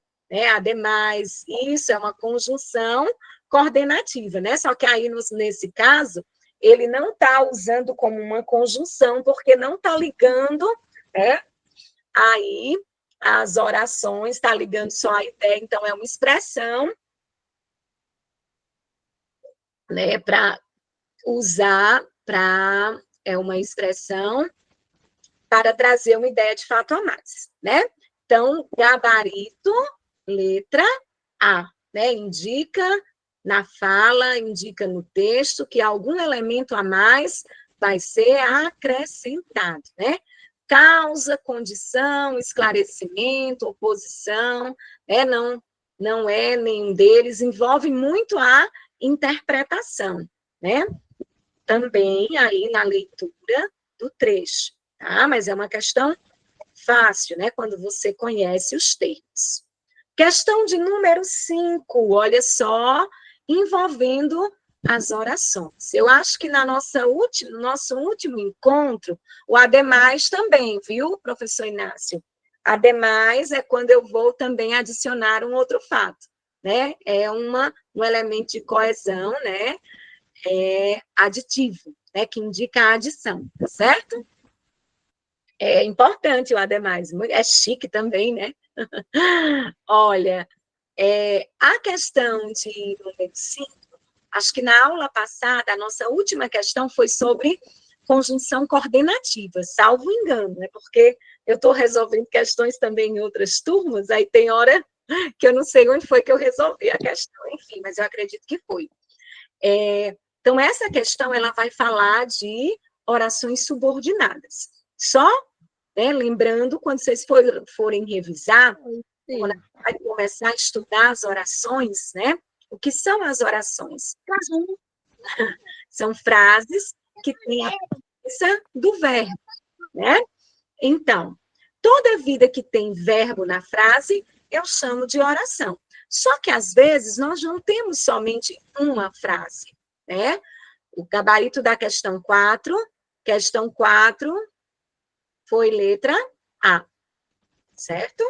ademais, isso é uma conjunção coordenativa, né, só que aí, nesse caso, ele não está usando como uma conjunção, porque não está ligando, né, aí as orações, está ligando só a ideia, então é uma expressão, né, para usar uma expressão para trazer uma ideia de fato a mais, né? Então, gabarito, letra A, né? Indica na fala, indica no texto que algum elemento a mais vai ser acrescentado, né? Causa, condição, esclarecimento, oposição, não é nenhum deles, envolve muito a interpretação, né? Também aí na leitura do trecho, tá? Mas é uma questão fácil, né? Quando você conhece os termos. Questão de número 5, olha só, envolvendo as orações. Eu acho que no nosso último encontro, o ademais também, viu, professor Inácio? Ademais é quando eu vou também adicionar um outro fato, né? É um elemento de coesão, né? Aditivo, né? Que indica a adição, tá certo? É importante o ademais, é chique também, né? Olha, a questão de número 5, acho que na aula passada, a nossa última questão foi sobre conjunção coordenativa, salvo engano, né? Porque eu estou resolvendo questões também em outras turmas, aí tem hora que eu não sei onde foi que eu resolvi a questão, enfim, mas eu acredito que foi. Então, essa questão, ela vai falar de orações subordinadas. Só, né, lembrando, quando vocês forem revisar, quando a gente vai começar a estudar as orações, né? O que são as orações? São frases que têm a presença do verbo, né? Então, toda vida que tem verbo na frase, eu chamo de oração. Só que, às vezes, nós não temos somente uma frase, né? O gabarito da questão 4 foi letra A, certo?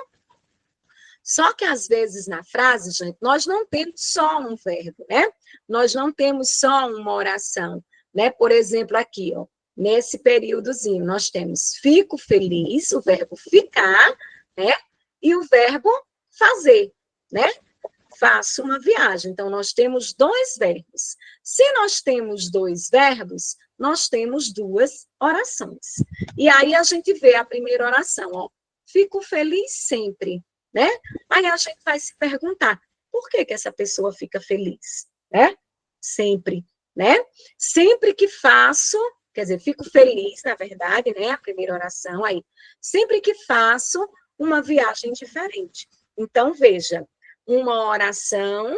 Só que, às vezes, na frase, gente, nós não temos só um verbo, né? Nós não temos só uma oração, né? Por exemplo, aqui, ó, nesse períodozinho, nós temos fico feliz, o verbo ficar, né? E o verbo fazer, né? Faço uma viagem. Então, nós temos dois verbos. Se nós temos dois verbos, nós temos duas orações. E aí a gente vê a primeira oração, ó. Fico feliz sempre, né? Aí a gente vai se perguntar, por que que essa pessoa fica feliz, né? Sempre, né? Sempre que faço, quer dizer, fico feliz, na verdade, né? A primeira oração aí. Sempre que faço uma viagem diferente. Então, veja, uma oração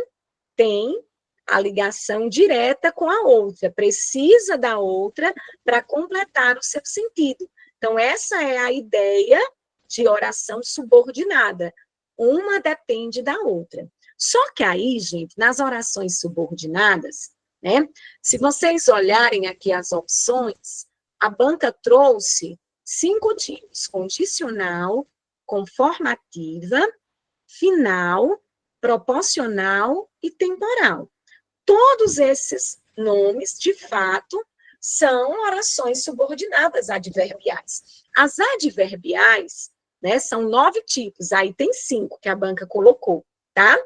tem a ligação direta com a outra, precisa da outra para completar o seu sentido. Então, essa é a ideia de oração subordinada. Uma depende da outra. Só que aí, gente, nas orações subordinadas, né? Se vocês olharem aqui as opções, a banca trouxe 5 tipos: condicional, conformativa, final, proporcional e temporal. Todos esses nomes, de fato, são orações subordinadas adverbiais. As adverbiais, né, são 9 tipos, aí tem 5 que a banca colocou, tá?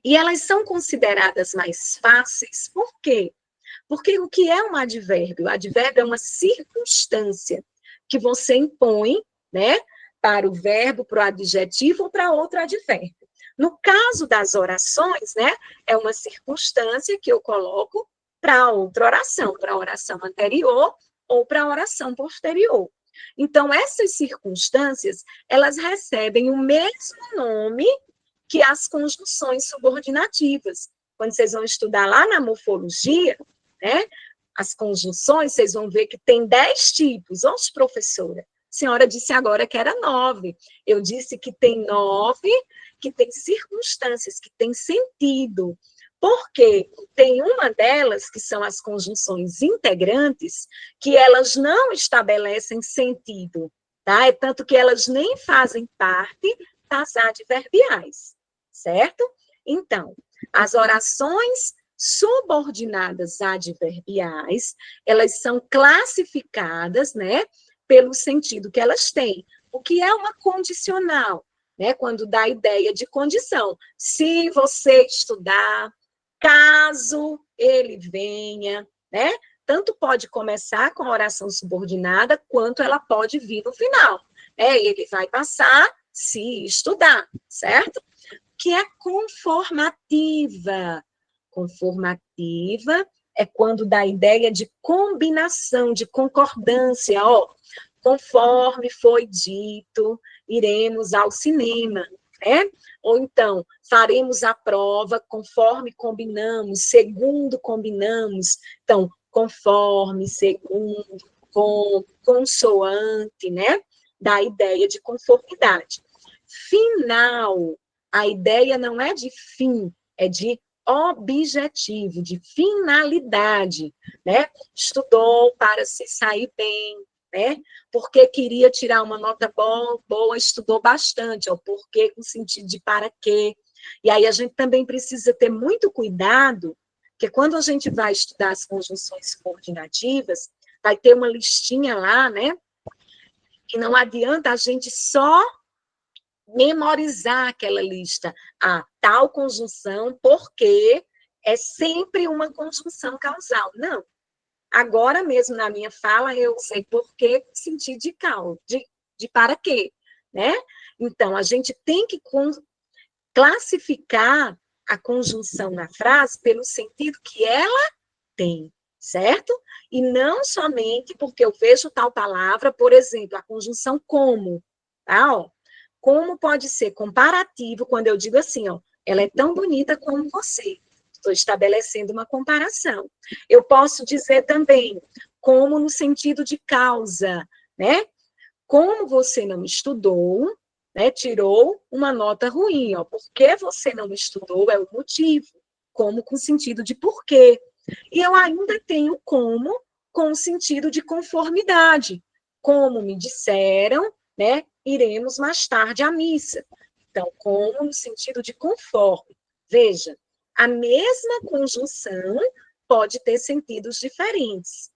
E elas são consideradas mais fáceis, por quê? Porque o que é um advérbio? O advérbio é uma circunstância que você impõe, né, para o verbo, para o adjetivo ou para outro advérbio. No caso das orações, né, é uma circunstância que eu coloco para outra oração, para a oração anterior ou para a oração posterior. Então, essas circunstâncias, elas recebem o mesmo nome que as conjunções subordinativas. Quando vocês vão estudar lá na morfologia, né, as conjunções, vocês vão ver que tem 10 tipos. Oxe, professora, a senhora disse agora que era 9. Eu disse que tem 9, que tem circunstâncias, que tem sentido. Porque tem uma delas, que são as conjunções integrantes, que elas não estabelecem sentido, tá? É tanto que elas nem fazem parte das adverbiais, certo? Então, as orações subordinadas adverbiais, elas são classificadas, né, pelo sentido que elas têm. O que é uma condicional, né, quando dá a ideia de condição. Se você estudar, caso ele venha, né? Tanto pode começar com a oração subordinada, quanto ela pode vir no final. Ele vai passar se estudar, certo? Que é conformativa. Conformativa é quando dá a ideia de combinação, de concordância. Ó, conforme foi dito, iremos ao cinema, né? Ou então, faremos a prova conforme combinamos, segundo combinamos. Então, conforme, segundo, com, consoante, né? Da ideia de conformidade. Final, a ideia não é de fim, é de objetivo, de finalidade, né? Estudou para se sair bem, né? Porque queria tirar uma nota boa, estudou bastante, ó, porque com sentido de para quê. E aí a gente também precisa ter muito cuidado, porque quando a gente vai estudar as conjunções coordinativas, vai ter uma listinha lá, né? E não adianta a gente só memorizar aquela lista. Tal conjunção, porque é sempre uma conjunção causal. Não. Agora mesmo, na minha fala, eu sei porquê, sentido de causa, de para quê, né? Então, a gente tem que classificar a conjunção na frase pelo sentido que ela tem, certo? E não somente porque eu vejo tal palavra, por exemplo, a conjunção como, tá? Ó, como pode ser comparativo quando eu digo assim, ó, ela é tão bonita como você. Estou estabelecendo uma comparação. Eu posso dizer também como no sentido de causa, né? Como você não estudou, né, tirou uma nota ruim, ó. Por que você não estudou é o motivo, como com sentido de porquê. E eu ainda tenho como com o sentido de conformidade. Como me disseram, né, iremos mais tarde à missa. Então, como no sentido de conforme. Veja, a mesma conjunção pode ter sentidos diferentes.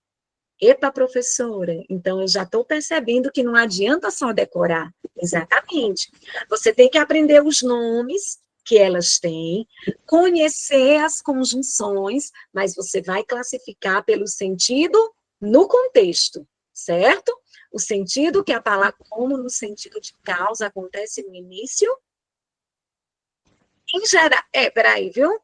Epa, professora, então eu já estou percebendo que não adianta só decorar. Exatamente. Você tem que aprender os nomes que elas têm, conhecer as conjunções, mas você vai classificar pelo sentido no contexto, certo? O sentido que a palavra, como no sentido de causa, acontece no início. Em geral, peraí, viu?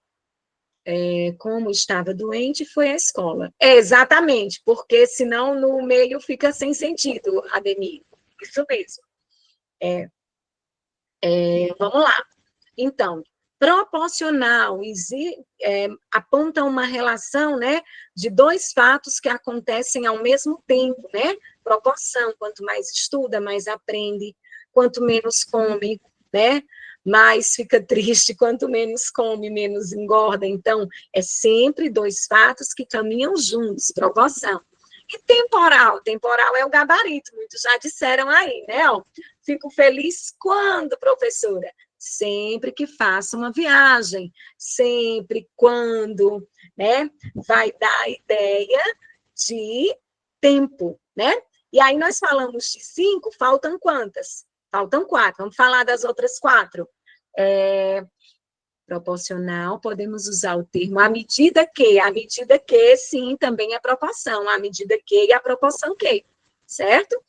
Como estava doente, foi à escola. Exatamente, porque senão no meio fica sem sentido, Ademir. Isso mesmo. Vamos lá. Então, proporcional aponta uma relação, né, de dois fatos que acontecem ao mesmo tempo, né? Proporção, quanto mais estuda, mais aprende, quanto menos come, né? Mais fica triste, quanto menos come, menos engorda. Então, é sempre dois fatos que caminham juntos, proporção. E temporal? Temporal é o gabarito, muitos já disseram aí, né? Ó, fico feliz quando, professora? Sempre que faça uma viagem, sempre quando, né? Vai dar a ideia de tempo, né? E aí nós falamos de 5, faltam quantas? Faltam 4. Vamos falar das outras 4. Proporcional, podemos usar o termo à medida que, sim, também é proporção, à medida que e a proporção que, certo?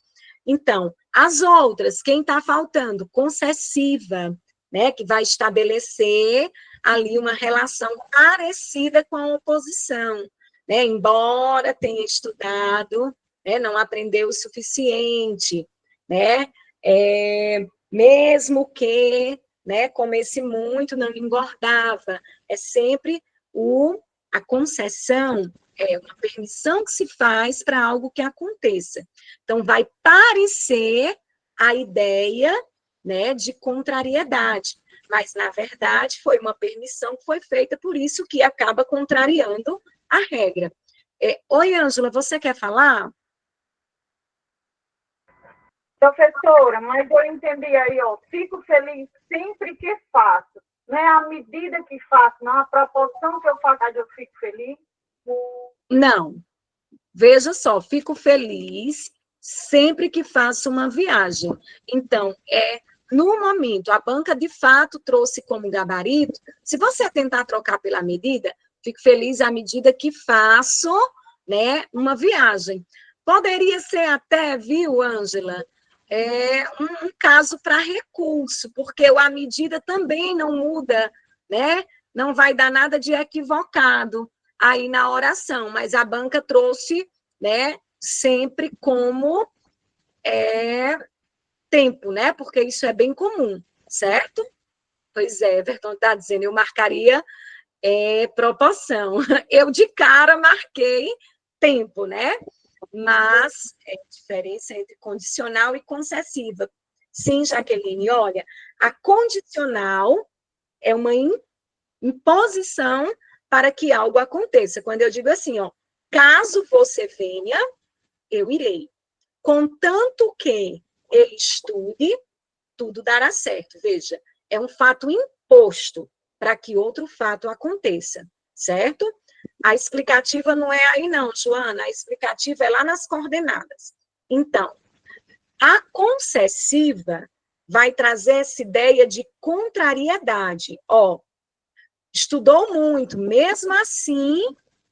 Então, as outras, quem está faltando? Concessiva, né, que vai estabelecer ali uma relação parecida com a oposição, né, embora tenha estudado, né, não aprendeu o suficiente, né, mesmo que, né, comesse muito, não engordava, é sempre a concessão, uma permissão que se faz para algo que aconteça. Então, vai parecer a ideia, né, de contrariedade, mas, na verdade, foi uma permissão que foi feita, por isso que acaba contrariando a regra. Oi, Ângela, você quer falar? Professora, mas eu entendi aí, ó, fico feliz sempre que faço. Não é a medida que faço, não a proporção que eu faço, eu fico feliz. Não. Veja só, fico feliz sempre que faço uma viagem. Então, no momento, a banca de fato trouxe como gabarito. Se você tentar trocar pela medida, fico feliz à medida que faço, né, uma viagem. Poderia ser até, viu, Ângela, um caso para recurso, porque a medida também não muda, né? Não vai dar nada de equivocado aí na oração, mas a banca trouxe, né, sempre como tempo, né? Porque isso é bem comum, certo? Pois é, Everton está dizendo, eu marcaria proporção. Eu de cara marquei tempo, né? Mas é a diferença entre condicional e concessiva. Sim, Jaqueline, olha, a condicional é uma imposição para que algo aconteça. Quando eu digo assim, ó, caso você venha, eu irei. Contanto que ele estude, tudo dará certo. Veja, é um fato imposto para que outro fato aconteça, certo? A explicativa não é aí, não, Joana. A explicativa é lá nas coordenadas. Então, a concessiva vai trazer essa ideia de contrariedade. Ó, estudou muito, mesmo assim,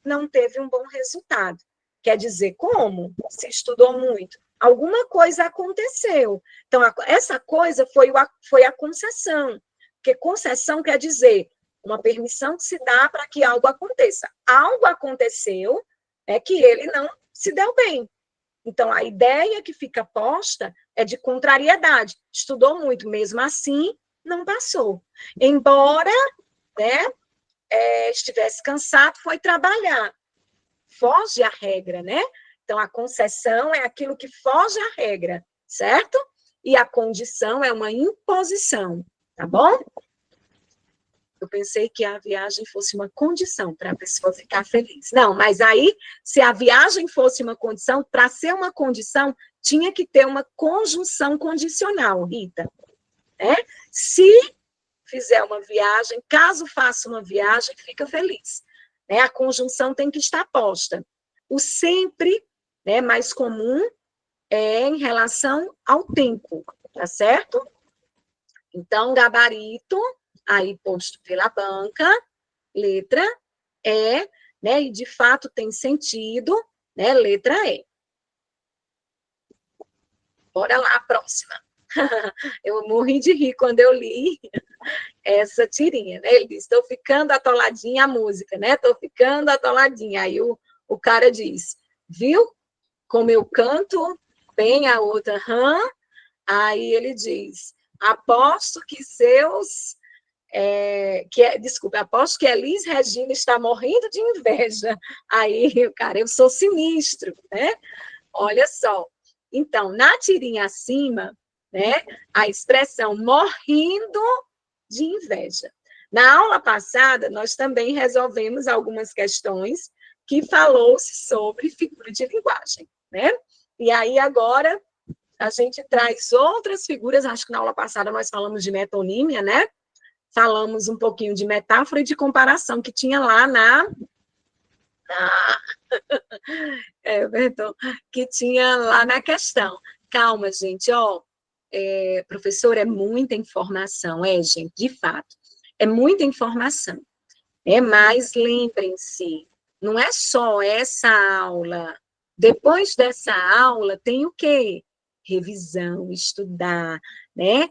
não teve um bom resultado. Quer dizer, como? Se estudou muito. Alguma coisa aconteceu. Então, essa coisa foi a concessão. Porque concessão quer dizer uma permissão que se dá para que algo aconteça. Algo aconteceu, é que ele não se deu bem. Então, a ideia que fica posta é de contrariedade. Estudou muito, mesmo assim, não passou. Embora, né, estivesse cansado, foi trabalhar. Foge à regra, né? Então, a concessão é aquilo que foge à regra, certo? E a condição é uma imposição, tá bom? Eu pensei que a viagem fosse uma condição para a pessoa ficar feliz. Não, mas aí, se a viagem fosse uma condição, para ser uma condição, tinha que ter uma conjunção condicional, Rita. Né? Se fizer uma viagem, caso faça uma viagem, fica feliz. Né? A conjunção tem que estar posta. O sempre né, mais comum é em relação ao tempo, tá certo? Então, gabarito, aí posto pela banca, letra E, né, e de fato tem sentido, né, letra E. Bora lá, a próxima. Eu morri de rir quando eu li essa tirinha, né? Ele diz, estou ficando atoladinha a música, né? Estou ficando atoladinha. Aí o cara diz, viu como eu canto bem a outra rã? Aí ele diz, aposto que seus... desculpa, aposto que Elis Regina está morrendo de inveja. Aí, cara, eu sou sinistro, né? Olha só. Então, na tirinha acima, né, a expressão morrendo de inveja. Na aula passada, nós também resolvemos algumas questões que falou-se sobre figura de linguagem, né? E aí, agora, a gente traz outras figuras, acho que na aula passada nós falamos de metonímia, né? Falamos um pouquinho de metáfora e de comparação que tinha lá que tinha lá na questão. Calma, gente, ó, professor, é muita informação, gente, de fato, é muita informação, mas lembrem-se, não é só essa aula, depois dessa aula tem o quê? Revisão, estudar, né?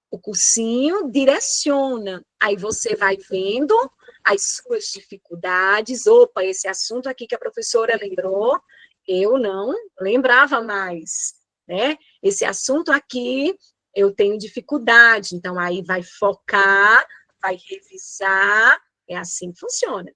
O cursinho direciona, aí você vai vendo as suas dificuldades, opa, esse assunto aqui que a professora lembrou, eu não lembrava mais, né? Esse assunto aqui eu tenho dificuldade, então aí vai focar, vai revisar, é assim que funciona.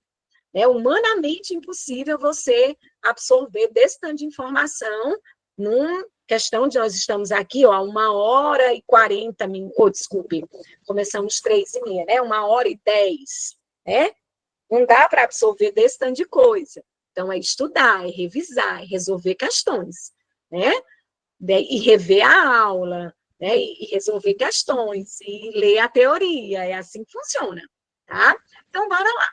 É humanamente impossível você absorver desse tanto de informação num questão de nós estamos aqui, ó, 1h40 minutos, desculpe, começamos 3h30, né? 1h10, né? Não dá para absorver desse tanto de coisa. Então, é estudar, é revisar, é resolver questões, né? E rever a aula, né? E resolver questões, e ler a teoria, é assim que funciona, tá? Então, bora lá.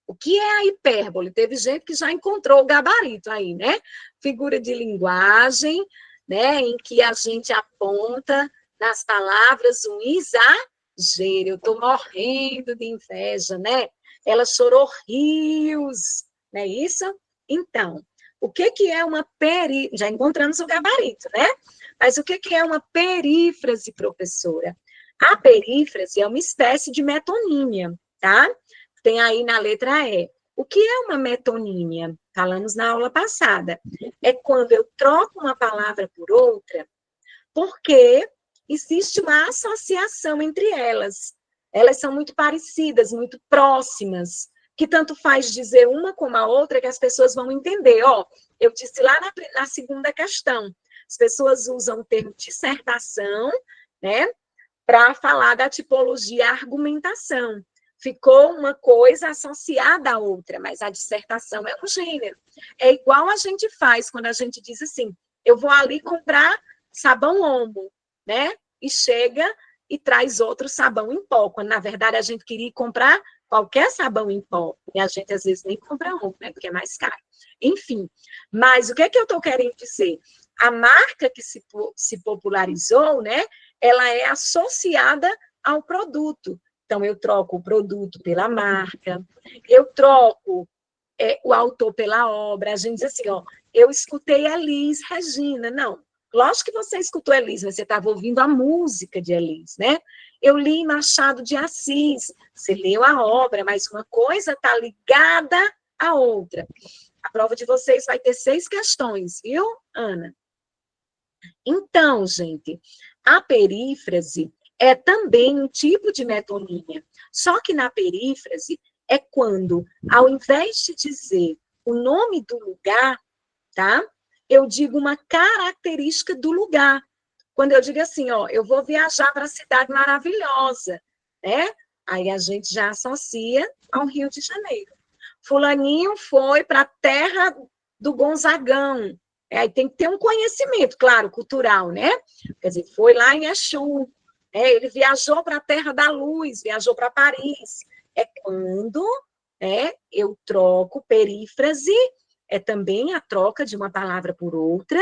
O que é a hipérbole? Teve gente que já encontrou o gabarito aí, né? Figura de linguagem, né? Em que a gente aponta nas palavras um exagero. Eu estou morrendo de inveja, né? Ela chorou rios, não é isso? Então, o que é uma perífrase? Já encontramos o gabarito, né? Mas o que é uma perífrase, professora? A perífrase é uma espécie de metonímia, tá? Tem aí na letra E. O que é uma metonímia? Falamos na aula passada. É quando eu troco uma palavra por outra, porque existe uma associação entre elas. Elas são muito parecidas, muito próximas, que tanto faz dizer uma como a outra que as pessoas vão entender. Ó, eu disse lá na segunda questão, as pessoas usam o termo dissertação, né, para falar da tipologia argumentação. Ficou uma coisa associada à outra, mas a dissertação é um gênero. É igual a gente faz quando a gente diz assim, eu vou ali comprar sabão Omo, né? E chega e traz outro sabão em pó, quando na verdade a gente queria comprar qualquer sabão em pó, e a gente às vezes nem compra Omo, né? Porque é mais caro. Enfim, mas o que é que eu estou querendo dizer? A marca que se popularizou, né? Ela é associada ao produto. Então, eu troco o produto pela marca, eu troco o autor pela obra. A gente diz assim, ó, eu escutei Elis Regina. Não, lógico que você escutou Elis, mas você estava ouvindo a música de Elis, né? Eu li Machado de Assis, você leu a obra, mas uma coisa está ligada à outra. A prova de vocês vai ter 6 questões, viu, Ana? Então, gente, a perífrase é também um tipo de metonímia. Só que na perífrase é quando, ao invés de dizer o nome do lugar, tá? Eu digo uma característica do lugar. Quando eu digo assim, ó, eu vou viajar para a cidade maravilhosa, né? Aí a gente já associa ao Rio de Janeiro. Fulaninho foi para a terra do Gonzagão. Aí tem que ter um conhecimento, claro, cultural, né? Quer dizer, foi lá em Exu, ele viajou para a Terra da Luz, viajou para Paris. É quando eu troco perífrase é também a troca de uma palavra por outra,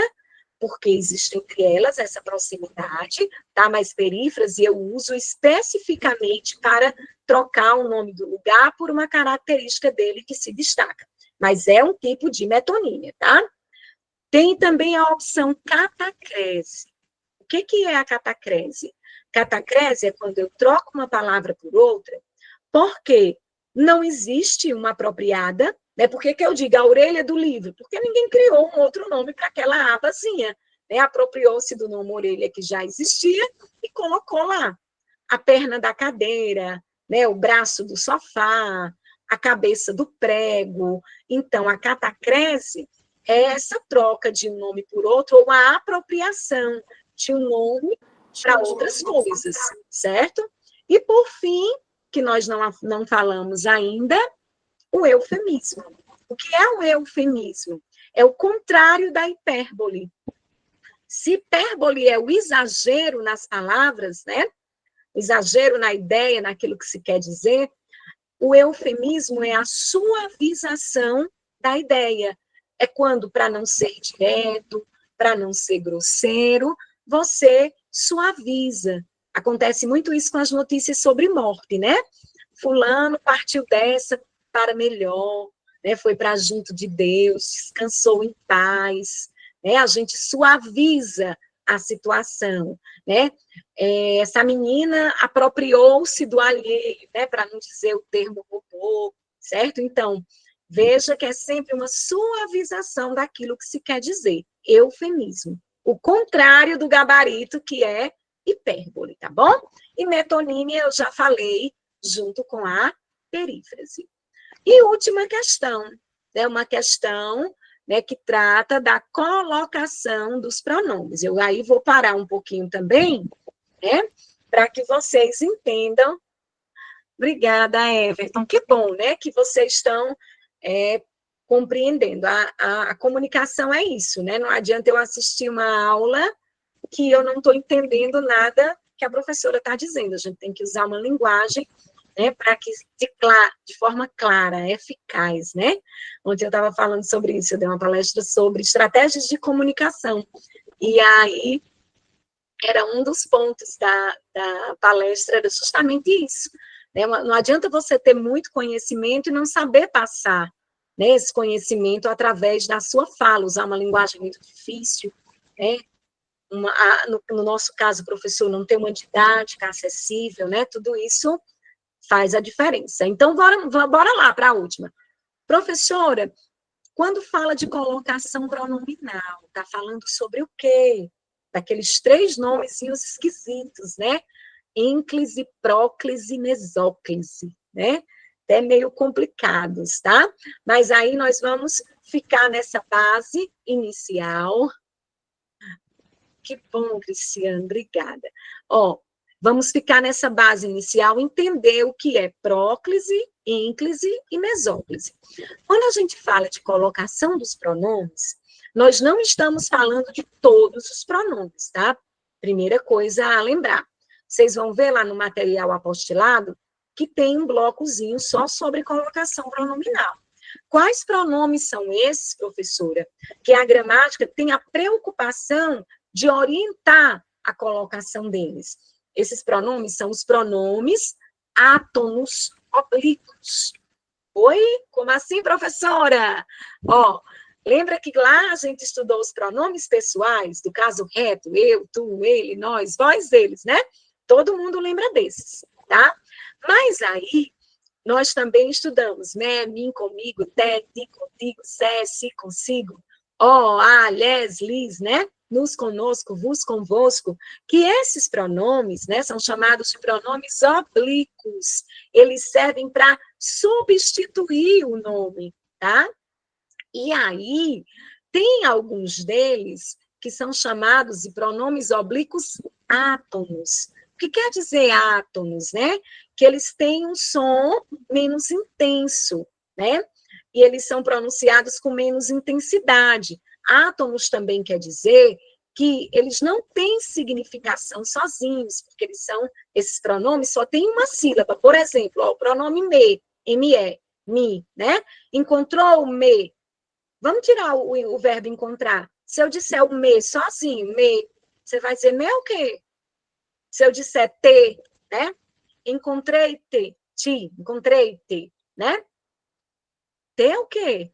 porque existe entre elas essa proximidade, tá? Mas perífrase eu uso especificamente para trocar o nome do lugar por uma característica dele que se destaca. Mas é um tipo de metonímia, tá? Tem também a opção catacrese. O que é a catacrese? Catacrese é quando eu troco uma palavra por outra, porque não existe uma apropriada, né? Por que eu digo a orelha do livro? Porque ninguém criou um outro nome para aquela abazinha, né? Apropriou-se do nome orelha que já existia e colocou lá a perna da cadeira, né? O braço do sofá, a cabeça do prego. Então, a catacrese é essa troca de um nome por outro ou a apropriação de um nome para outras coisas, certo? E, por fim, que nós não falamos ainda, o eufemismo. O que é o eufemismo? É o contrário da hipérbole. Se hipérbole é o exagero nas palavras, né? O exagero na ideia, naquilo que se quer dizer, o eufemismo é a suavização da ideia. É quando, para não ser direto, para não ser grosseiro, você suaviza. Acontece muito isso com as notícias sobre morte, né? Fulano partiu dessa para melhor, né? Foi para junto de Deus, descansou em paz, né? A gente suaviza a situação, né? Essa menina apropriou-se do alheio, né? Para não dizer o termo robô, certo? Então, veja que é sempre uma suavização daquilo que se quer dizer, eufemismo. O contrário do gabarito, que é hipérbole, tá bom? E metonímia eu já falei, junto com a perífrase. E última questão, né, uma questão, né, que trata da colocação dos pronomes. Eu aí vou parar um pouquinho também, né, para que vocês entendam. Obrigada, Everton. Que bom, né, que vocês estão compreendendo. A comunicação é isso, né? Não adianta eu assistir uma aula que eu não estou entendendo nada que a professora está dizendo. A gente tem que usar uma linguagem, né, para que de forma clara, eficaz, né? Ontem eu estava falando sobre isso, eu dei uma palestra sobre estratégias de comunicação, e aí era um dos pontos da palestra, era justamente isso, né? Não adianta você ter muito conhecimento e não saber passar, né, esse conhecimento através da sua fala, usar uma linguagem muito difícil, né? No nosso caso, o professor não tem uma didática acessível, né? Tudo isso faz a diferença. Então, bora lá para a última. Professora, quando fala de colocação pronominal, está falando sobre o quê? Daqueles 3 nomezinhos esquisitos, né? Ínclise, próclise, mesóclise, né? Até meio complicados, tá? Mas aí nós vamos ficar nessa base inicial. Que bom, Cristiane, obrigada. Ó, vamos ficar nessa base inicial, entender o que é próclise, ínclise e mesóclise. Quando a gente fala de colocação dos pronomes, nós não estamos falando de todos os pronomes, tá? Primeira coisa a lembrar. Vocês vão ver lá no material apostilado que tem um blocozinho só sobre colocação pronominal. Quais pronomes são esses, professora? Que a gramática tem a preocupação de orientar a colocação deles. Esses pronomes são os pronomes átonos oblíquos. Oi? Como assim, professora? Ó, lembra que lá a gente estudou os pronomes pessoais, do caso reto, eu, tu, ele, nós, vós, eles, né? Todo mundo lembra desses, tá? Mas aí, nós também estudamos, né? Mim, comigo, te, ti, contigo, se, si, consigo, ó, a, lhes, lis, né? Nos, conosco, vos, convosco, que esses pronomes, né, são chamados de pronomes oblíquos. Eles servem para substituir o nome, tá? E aí, tem alguns deles que são chamados de pronomes oblíquos átonos. O que quer dizer átonos, né? Que eles têm um som menos intenso, né? E eles são pronunciados com menos intensidade. Átonos também quer dizer que eles não têm significação sozinhos, porque esses pronomes só têm uma sílaba. Por exemplo, ó, o pronome me, me, né? Encontrou me, Vamos tirar o verbo encontrar. Se eu disser o me sozinho, me, você vai dizer me o quê? Se eu disser te, né? Encontrei-te, encontrei-te, né? Te é o quê?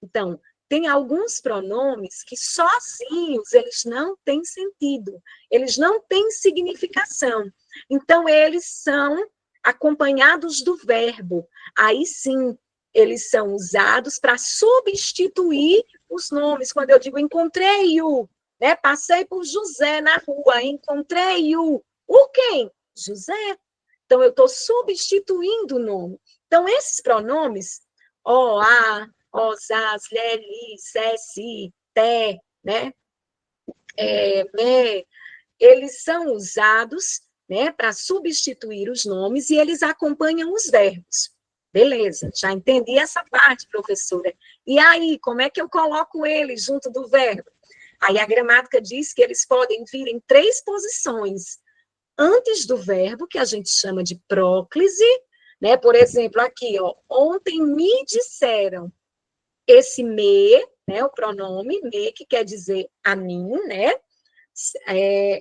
Então, tem alguns pronomes que sozinhos eles não têm sentido, eles não têm significação. Então, eles são acompanhados do verbo. Aí sim, eles são usados para substituir os nomes. Quando eu digo encontrei-o, né? Passei por José na rua, encontrei-o. O quem? José. Então, eu estou substituindo o nome. Então, esses pronomes, o, a, os, as, lhe, se, si, te, né? Me, eles são usados, né, para substituir os nomes e eles acompanham os verbos. Beleza, já entendi essa parte, professora. E aí, como é que eu coloco eles junto do verbo? Aí a gramática diz que eles podem vir em 3 posições. Antes do verbo, que a gente chama de próclise, né? Por exemplo, aqui, ó, ontem me disseram. Esse me, né, o pronome me, que quer dizer a mim, né?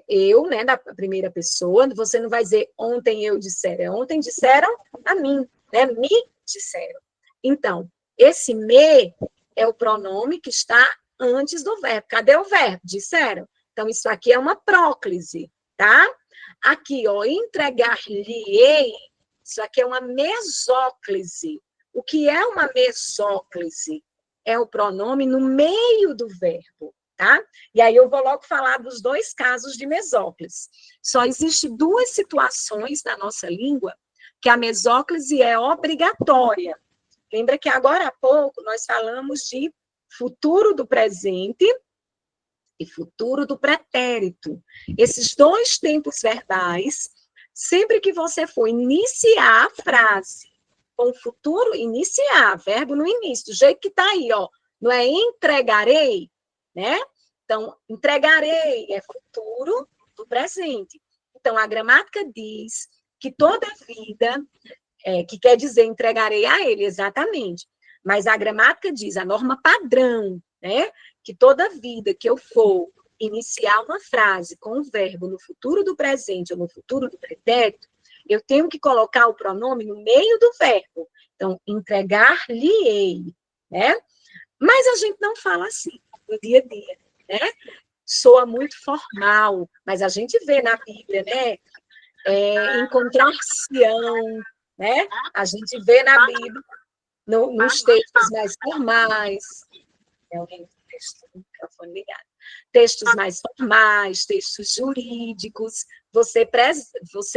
Eu, né, da primeira pessoa, você não vai dizer ontem eu disseram, ontem disseram a mim, né? Me disseram. Então, esse me é o pronome que está antes do verbo. Cadê o verbo? Disseram. Então, isso aqui é uma próclise, tá? Aqui, ó, entregar-lhe-ei, isso aqui é uma mesóclise. O que é uma mesóclise? É o pronome no meio do verbo, tá? E aí eu vou logo falar dos 2 casos de mesóclise. Só existem 2 situações na nossa língua que a mesóclise é obrigatória. Lembra que agora há pouco nós falamos de futuro do presente e futuro do pretérito. Esses 2 tempos verbais, sempre que você for iniciar a frase com o futuro, iniciar, verbo no início, do jeito que está aí, ó. Não é entregarei, né? Então, entregarei é futuro do presente. Então, a gramática diz que toda vida, que quer dizer entregarei a ele, exatamente. Mas a gramática diz, a norma padrão, né? Que toda vida que eu for iniciar uma frase com o verbo no futuro do presente ou no futuro do pretérito, eu tenho que colocar o pronome no meio do verbo. Então, entregar-lhe-ei, né? Mas a gente não fala assim no dia a dia, né? Soa muito formal, mas a gente vê na Bíblia, né? Encontrar-se-ão, né? A gente vê na Bíblia, nos textos mais formais, alguém texto com o microfone ligado. Textos mais formais, textos jurídicos, você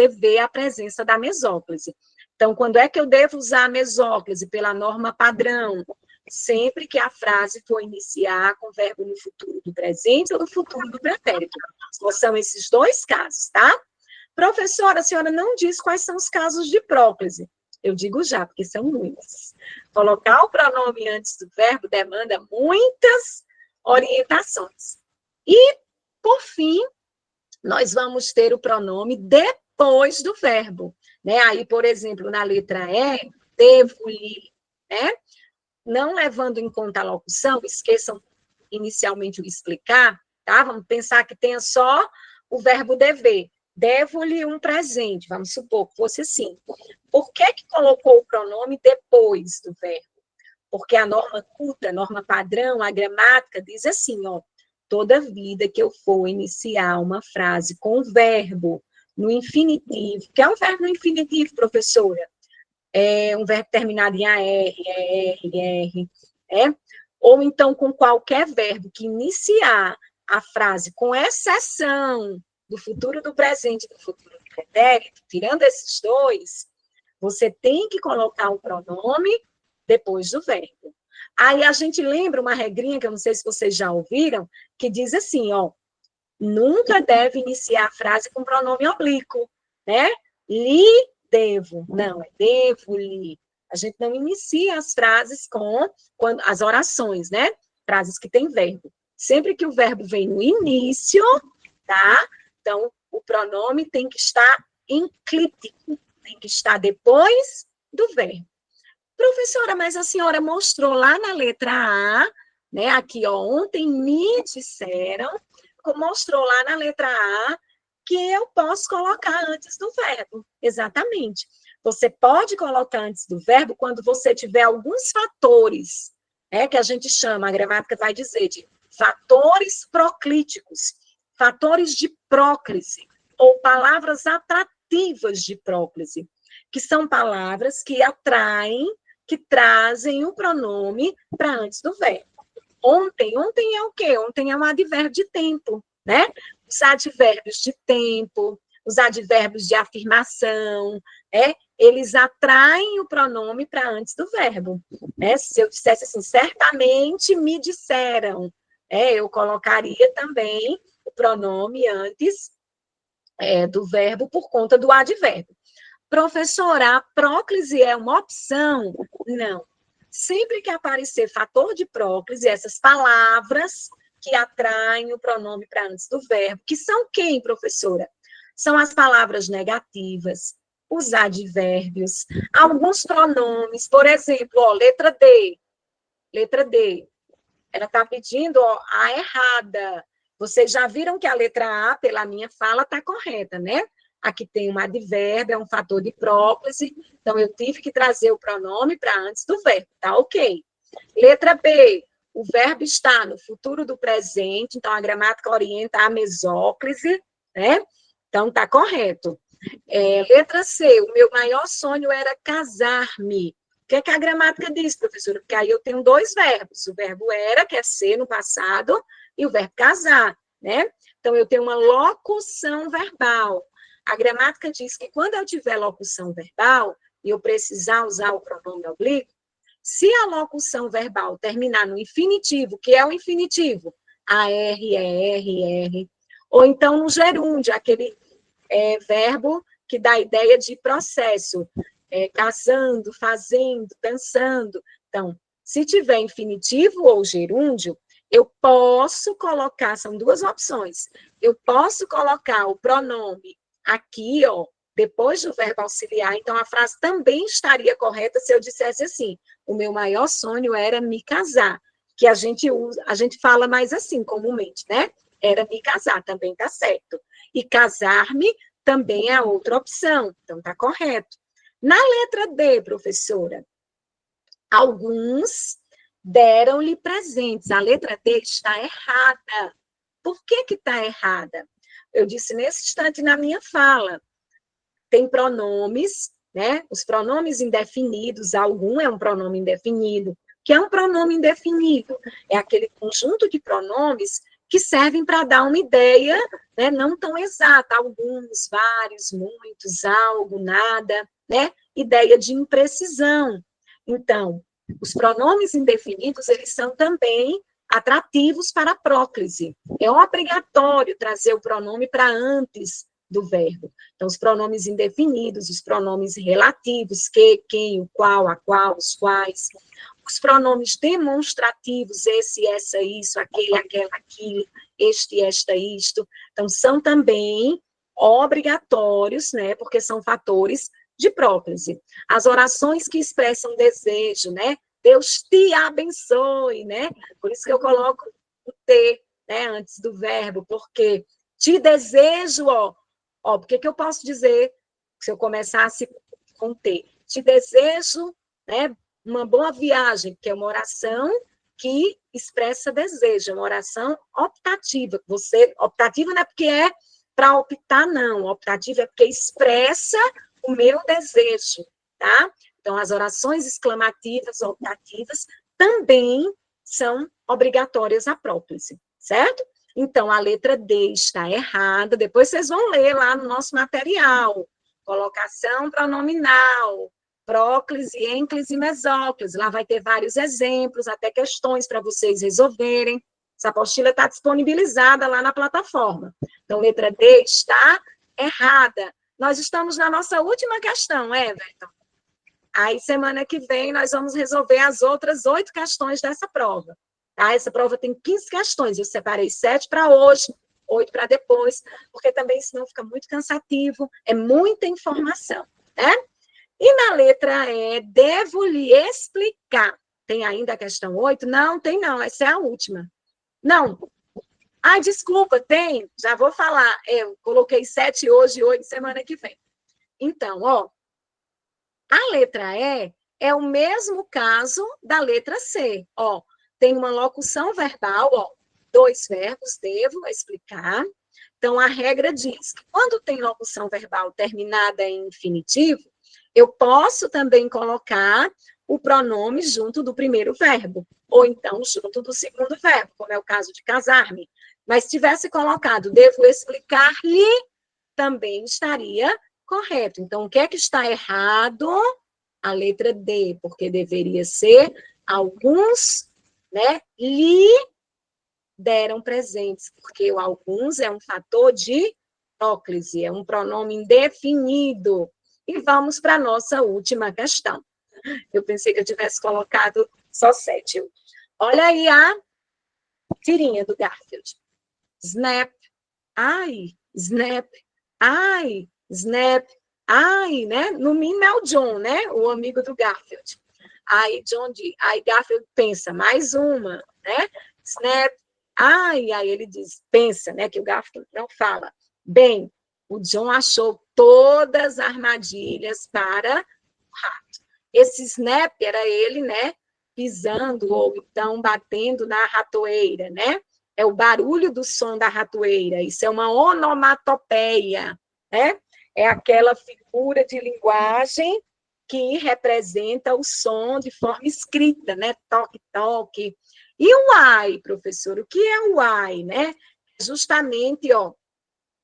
vê a presença da mesóclise. Então, quando é que eu devo usar a mesóclise? Pela norma padrão, sempre que a frase for iniciar com verbo no futuro do presente ou no futuro do pretérito. São esses 2 casos, tá? Professora, a senhora não diz quais são os casos de próclise. Eu digo já, porque são muitos. Colocar o pronome antes do verbo demanda muitas orientações. E, por fim, nós vamos ter o pronome depois do verbo. Né? Aí, por exemplo, na letra E, devo-lhe, né? Não levando em conta a locução, esqueçam inicialmente o explicar, tá? Vamos pensar que tenha só o verbo dever. Devo-lhe um presente, vamos supor que fosse assim. Por que colocou o pronome depois do verbo? Porque a norma culta, a norma padrão, a gramática diz assim, ó, toda vida que eu for iniciar uma frase com o verbo no infinitivo, que é um verbo no infinitivo, professora? É um verbo terminado em AR, ER, ou então com qualquer verbo que iniciar a frase, com exceção do futuro do presente e do futuro do pretérito, tirando esses 2, você tem que colocar o pronome depois do verbo. Aí a gente lembra uma regrinha, que eu não sei se vocês já ouviram, que diz assim, ó, nunca deve iniciar a frase com pronome oblíquo, né? Lhe devo. Não, é devo-lhe. A gente não inicia as frases com as orações, né? Frases que têm verbo. Sempre que o verbo vem no início, tá? Então, o pronome tem que estar enclíptico, tem que estar depois do verbo. Professora, mas a senhora mostrou lá na letra A né? Aqui, ó, ontem me disseram, mostrou lá na letra A, que eu posso colocar antes do verbo. Exatamente. Você pode colocar antes do verbo quando você tiver alguns fatores, que a gente chama, a gramática vai dizer, de fatores proclíticos, fatores de próclise, ou palavras atrativas de próclise, que são palavras que atraem, que trazem o pronome para antes do verbo. Ontem é o quê? Ontem é um advérbio de tempo, né? Os advérbios de tempo, os advérbios de afirmação, eles atraem o pronome para antes do verbo. Né? Se eu dissesse assim, certamente me disseram, eu colocaria também o pronome antes do verbo por conta do advérbio. Professora, a próclise é uma opção? Não. Sempre que aparecer fator de próclise, essas palavras que atraem o pronome para antes do verbo, que são quem, professora? São as palavras negativas, os advérbios, alguns pronomes, por exemplo, ó, letra D. Ela está pedindo a errada. Vocês já viram que a letra A, pela minha fala, está correta, né? Aqui tem um advérbio, é um fator de próclise, então eu tive que trazer o pronome para antes do verbo, tá ok. Letra B, o verbo está no futuro do presente, então a gramática orienta a mesóclise, né? Então tá correto. Letra C, o meu maior sonho era casar-me. O que é que a gramática diz, professora? Porque aí eu tenho dois verbos, o verbo era, que é ser no passado, e o verbo casar, né? Então eu tenho uma locução verbal. A gramática diz que quando eu tiver locução verbal e eu precisar usar o pronome oblíquo, se a locução verbal terminar no infinitivo, que é o infinitivo, AR, ER, ou então no gerúndio, aquele verbo que dá a ideia de processo, casando, fazendo, dançando. Então, se tiver infinitivo ou gerúndio, eu posso colocar, são duas opções, eu posso colocar o pronome aqui, ó, depois do verbo auxiliar, então a frase também estaria correta se eu dissesse assim, o meu maior sonho era me casar, que a gente usa, a gente fala mais assim comumente, né? Era me casar, também tá certo. E casar-me também é outra opção, então tá correto. Na letra D, professora, alguns deram-lhe presentes. A letra D está errada. Por que que está errada? Eu disse nesse instante na minha fala. Tem pronomes, né? Os pronomes indefinidos, algum é um pronome indefinido. O que é um pronome indefinido? É aquele conjunto de pronomes que servem para dar uma ideia, né, não tão exata, alguns, vários, muitos, algo, nada, né? Ideia de imprecisão. Então, os pronomes indefinidos, eles são também atrativos para a próclise. É obrigatório trazer o pronome para antes do verbo. Então, os pronomes indefinidos, os pronomes relativos, que, quem, o qual, a qual, os quais, os pronomes demonstrativos, esse, essa, isso, aquele, aquela, aquilo, este, esta, isto. Então, são também obrigatórios, né, porque são fatores de próclise. As orações que expressam desejo, né, Deus te abençoe, né, por isso que eu coloco o T, né, antes do verbo, porque te desejo, o que eu posso dizer se eu começasse com T? Te desejo, né, uma boa viagem, que é uma oração que expressa desejo, é uma oração optativa. Optativa não é porque é para optar, não. Optativa é porque expressa o meu desejo, tá? Então, as orações exclamativas, optativas, também são obrigatórias à próprise, certo? Então, a letra D está errada. Depois vocês vão ler lá no nosso material. Colocação pronominal, próclise, ênclise e mesóclise. Lá vai ter vários exemplos, até questões para vocês resolverem. Essa apostila está disponibilizada lá na plataforma. Então, letra D está errada. Nós estamos na nossa última questão, Everton. Aí, semana que vem, nós vamos resolver as outras 8 questões dessa prova. Tá? Essa prova tem 15 questões. Eu separei 7 para hoje, 8 para depois, porque também senão fica muito cansativo, é muita informação, né? E na letra E, devo lhe explicar. Tem ainda a questão 8? Não, tem não, essa é a última. Não. Ai, desculpa, tem, já vou falar. Eu coloquei 7 hoje e 8 semana que vem. Então, ó, a letra E é o mesmo caso da letra C. Ó, tem uma locução verbal, ó, 2 verbos, devo explicar. Então, a regra diz que quando tem locução verbal terminada em infinitivo, eu posso também colocar o pronome junto do primeiro verbo, ou então junto do segundo verbo, como é o caso de casar-me. Mas se tivesse colocado, devo explicar-lhe, também estaria correto. Então, o que é que está errado? A letra D, porque deveria ser alguns, né, lhe deram presentes, porque o alguns é um fator de próclise, é um pronome indefinido. E vamos para a nossa última questão. Eu pensei que eu tivesse colocado só 7. Olha aí a tirinha do Garfield. Snap, ai, snap, ai, snap, ai, né? No mínimo é o John, né? O amigo do Garfield. Aí Garfield pensa, mais uma, né? Snap, ai, aí ele diz, pensa, né? Que o Garfield não fala. Bem, o John achou todas as armadilhas para o rato. Esse snap era ele, né? Pisando ou então batendo na ratoeira, né? É o barulho do som da ratoeira, isso é uma onomatopeia, né? É aquela figura de linguagem que representa o som de forma escrita, né? Toque, toque. E o ai, professor, o que é o ai, né? Justamente, ó,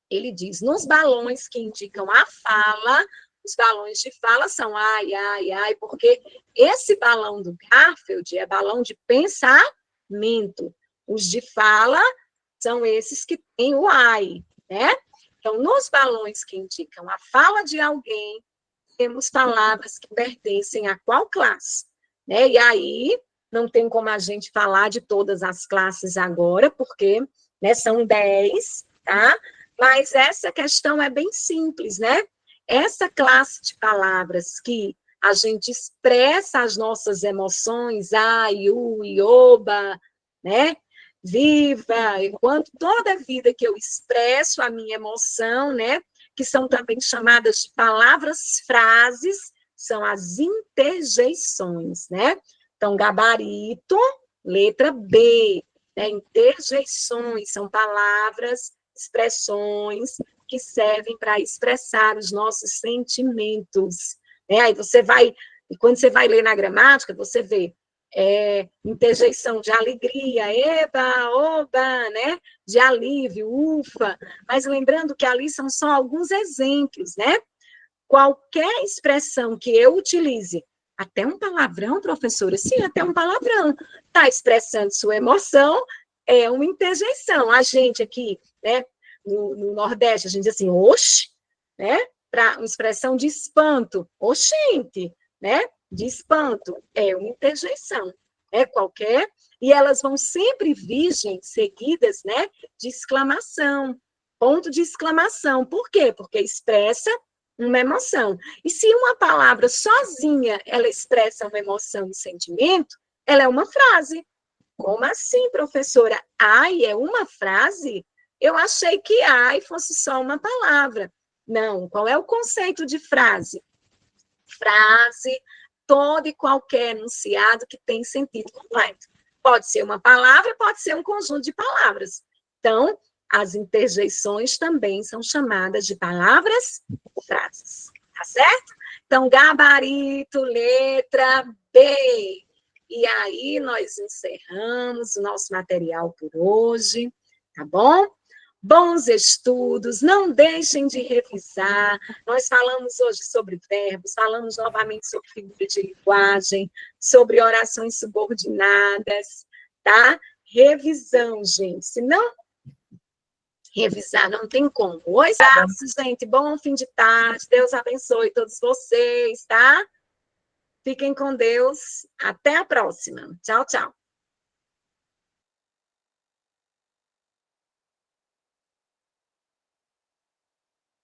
ele diz, nos balões que indicam a fala, os balões de fala são ai, ai, ai, porque esse balão do Garfield é balão de pensamento. Os de fala são esses que têm o ai, né? Então, nos balões que indicam a fala de alguém, temos palavras que pertencem a qual classe, né? E aí, não tem como a gente falar de todas as classes agora, porque, né, são 10, tá? Mas essa questão é bem simples, né? Essa classe de palavras que a gente expressa as nossas emoções, ai, ioba, né? Viva, enquanto toda a vida que eu expresso a minha emoção, né? Que são também chamadas de palavras-frases, são as interjeições, né? Então, gabarito, letra B, né? Interjeições são palavras, expressões que servem para expressar os nossos sentimentos, né? Aí você vai, e quando você vai ler na gramática, você vê interjeição de alegria, eba, oba, né? De alívio, ufa. Mas lembrando que ali são só alguns exemplos, né? Qualquer expressão que eu utilize, até um palavrão, professora, sim, até um palavrão, está expressando sua emoção, é uma interjeição. A gente aqui, né, no Nordeste, a gente diz assim, oxe, né? Para uma expressão de espanto, oxente, né? De espanto, é uma interjeição, é qualquer, e elas vão sempre vir, gente, seguidas, né, de exclamação, ponto de exclamação. Por quê? Porque expressa uma emoção. E se uma palavra sozinha, ela expressa uma emoção e sentimento, ela é uma frase. Como assim, professora? Ai é uma frase? Eu achei que ai fosse só uma palavra. Não, qual é o conceito de frase? Frase, todo e qualquer enunciado que tem sentido completo. Pode ser uma palavra, pode ser um conjunto de palavras. Então, as interjeições também são chamadas de palavras-frases, tá certo? Então, gabarito, letra B. E aí, nós encerramos o nosso material por hoje, tá bom? Bons estudos, não deixem de revisar. Nós falamos hoje sobre verbos, falamos novamente sobre figura de linguagem, sobre orações subordinadas, tá? Revisão, gente. Se não revisar, não tem como. Oi, gente. Bom fim de tarde. Deus abençoe todos vocês, tá? Fiquem com Deus. Até a próxima. Tchau, tchau.